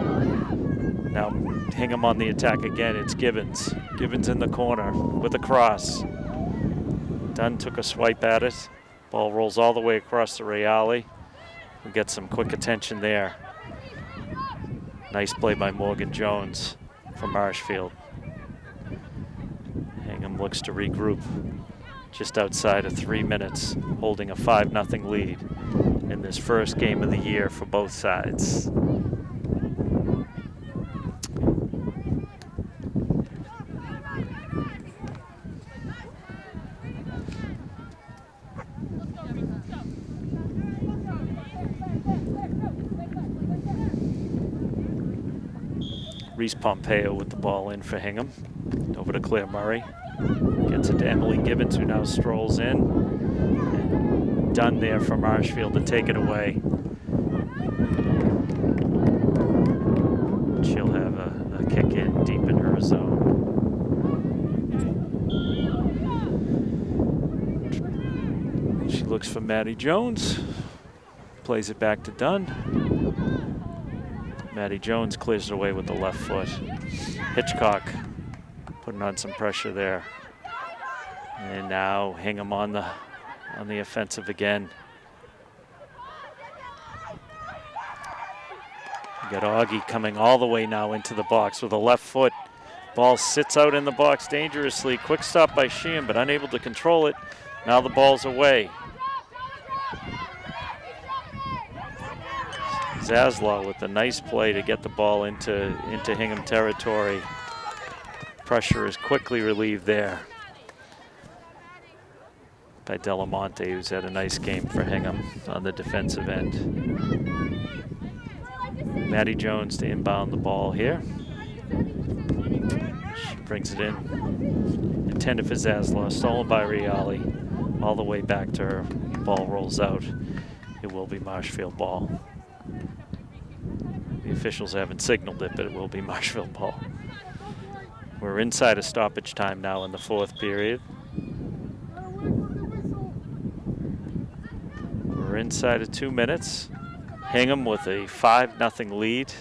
Now Hingham on the attack again. It's Gibbons. Gibbons in the corner with a cross. Dunn took a swipe at it. Ball rolls all the way across to Reale. We get some quick attention there. Nice play by Morgan Jones from Marshfield. Hingham looks to regroup just outside of 3 minutes, holding a 5-0 lead in this first game of the year for both sides. Reese Pompeo with the ball in for Hingham. Over to Claire Murray. Gets it to Emily Gibbons, who now strolls in. And Dunn there for Marshfield to take it away. She'll have a kick in deep in her zone. She looks for Maddie Jones. Plays it back to Dunn. Maddie Jones clears it away with the left foot. Hitchcock putting on some pressure there. And now Hingham on the offensive again. You got Augie coming all the way now into the box with a left foot. Ball sits out in the box dangerously. Quick stop by Sheehan, but unable to control it. Now the ball's away. Zaslow with a nice play to get the ball into Hingham territory. Pressure is quickly relieved there by Delamonte, who's had a nice game for Hingham on the defensive end. Maddie Jones to inbound the ball here. She brings it in. Intended for Zaslow, stolen by Reale. All the way back to her. Ball rolls out. It will be Marshfield ball. The officials haven't signaled it, but it will be Marshfield ball. We're inside of stoppage time now in the fourth period. We're inside of 2 minutes. Hingham with a 5-0 lead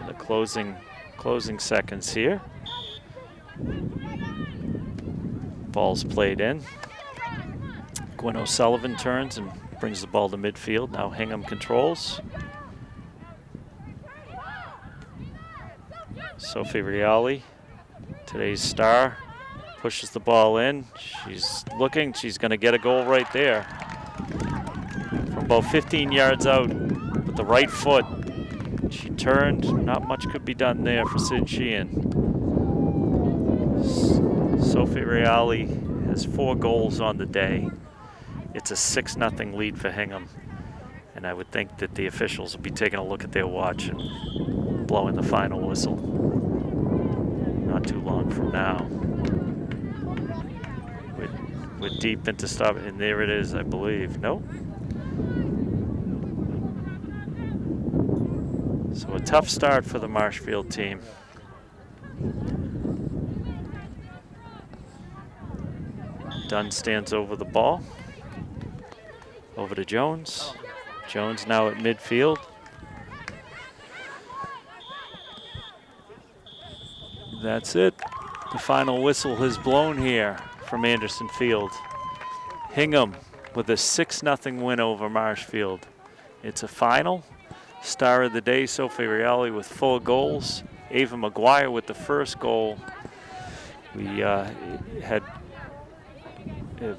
in the closing seconds here. Ball's played in. Gwyn O'Sullivan turns and brings the ball to midfield. Now Hingham controls. Sophie Reale, today's star, pushes the ball in. She's looking, she's going to get a goal right there. From about 15 yards out with the right foot. She turned, not much could be done there for Sid Sheehan. Sophie Reale has 4 goals on the day. It's a 6-0 lead for Hingham. And I would think that the officials will be taking a look at their watch and blowing the final whistle. Not too long from now. We're deep into stop, and there it is, I believe. Nope. So a tough start for the Marshfield team. Dunn stands over the ball. Over to Jones. Jones now at midfield. That's it. The final whistle has blown here from Anderson Field. Hingham with a 6-0 win over Marshfield. It's a final. Star of the day, Sophie Reale with 4 goals. Ava McGuire with the first goal. We had a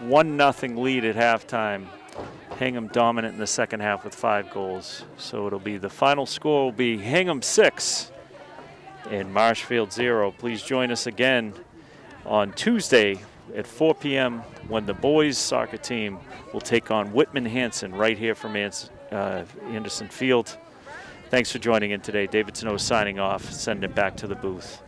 1-0 lead at halftime. Hingham dominant in the second half with 5 goals. So it'll be the final score will be Hingham 6 and Marshfield 0. Please join us again on Tuesday at 4 p.m. when the boys soccer team will take on Whitman Hanson right here from Anderson Field. Thanks for joining in today. David Snow signing off, sending it back to the booth.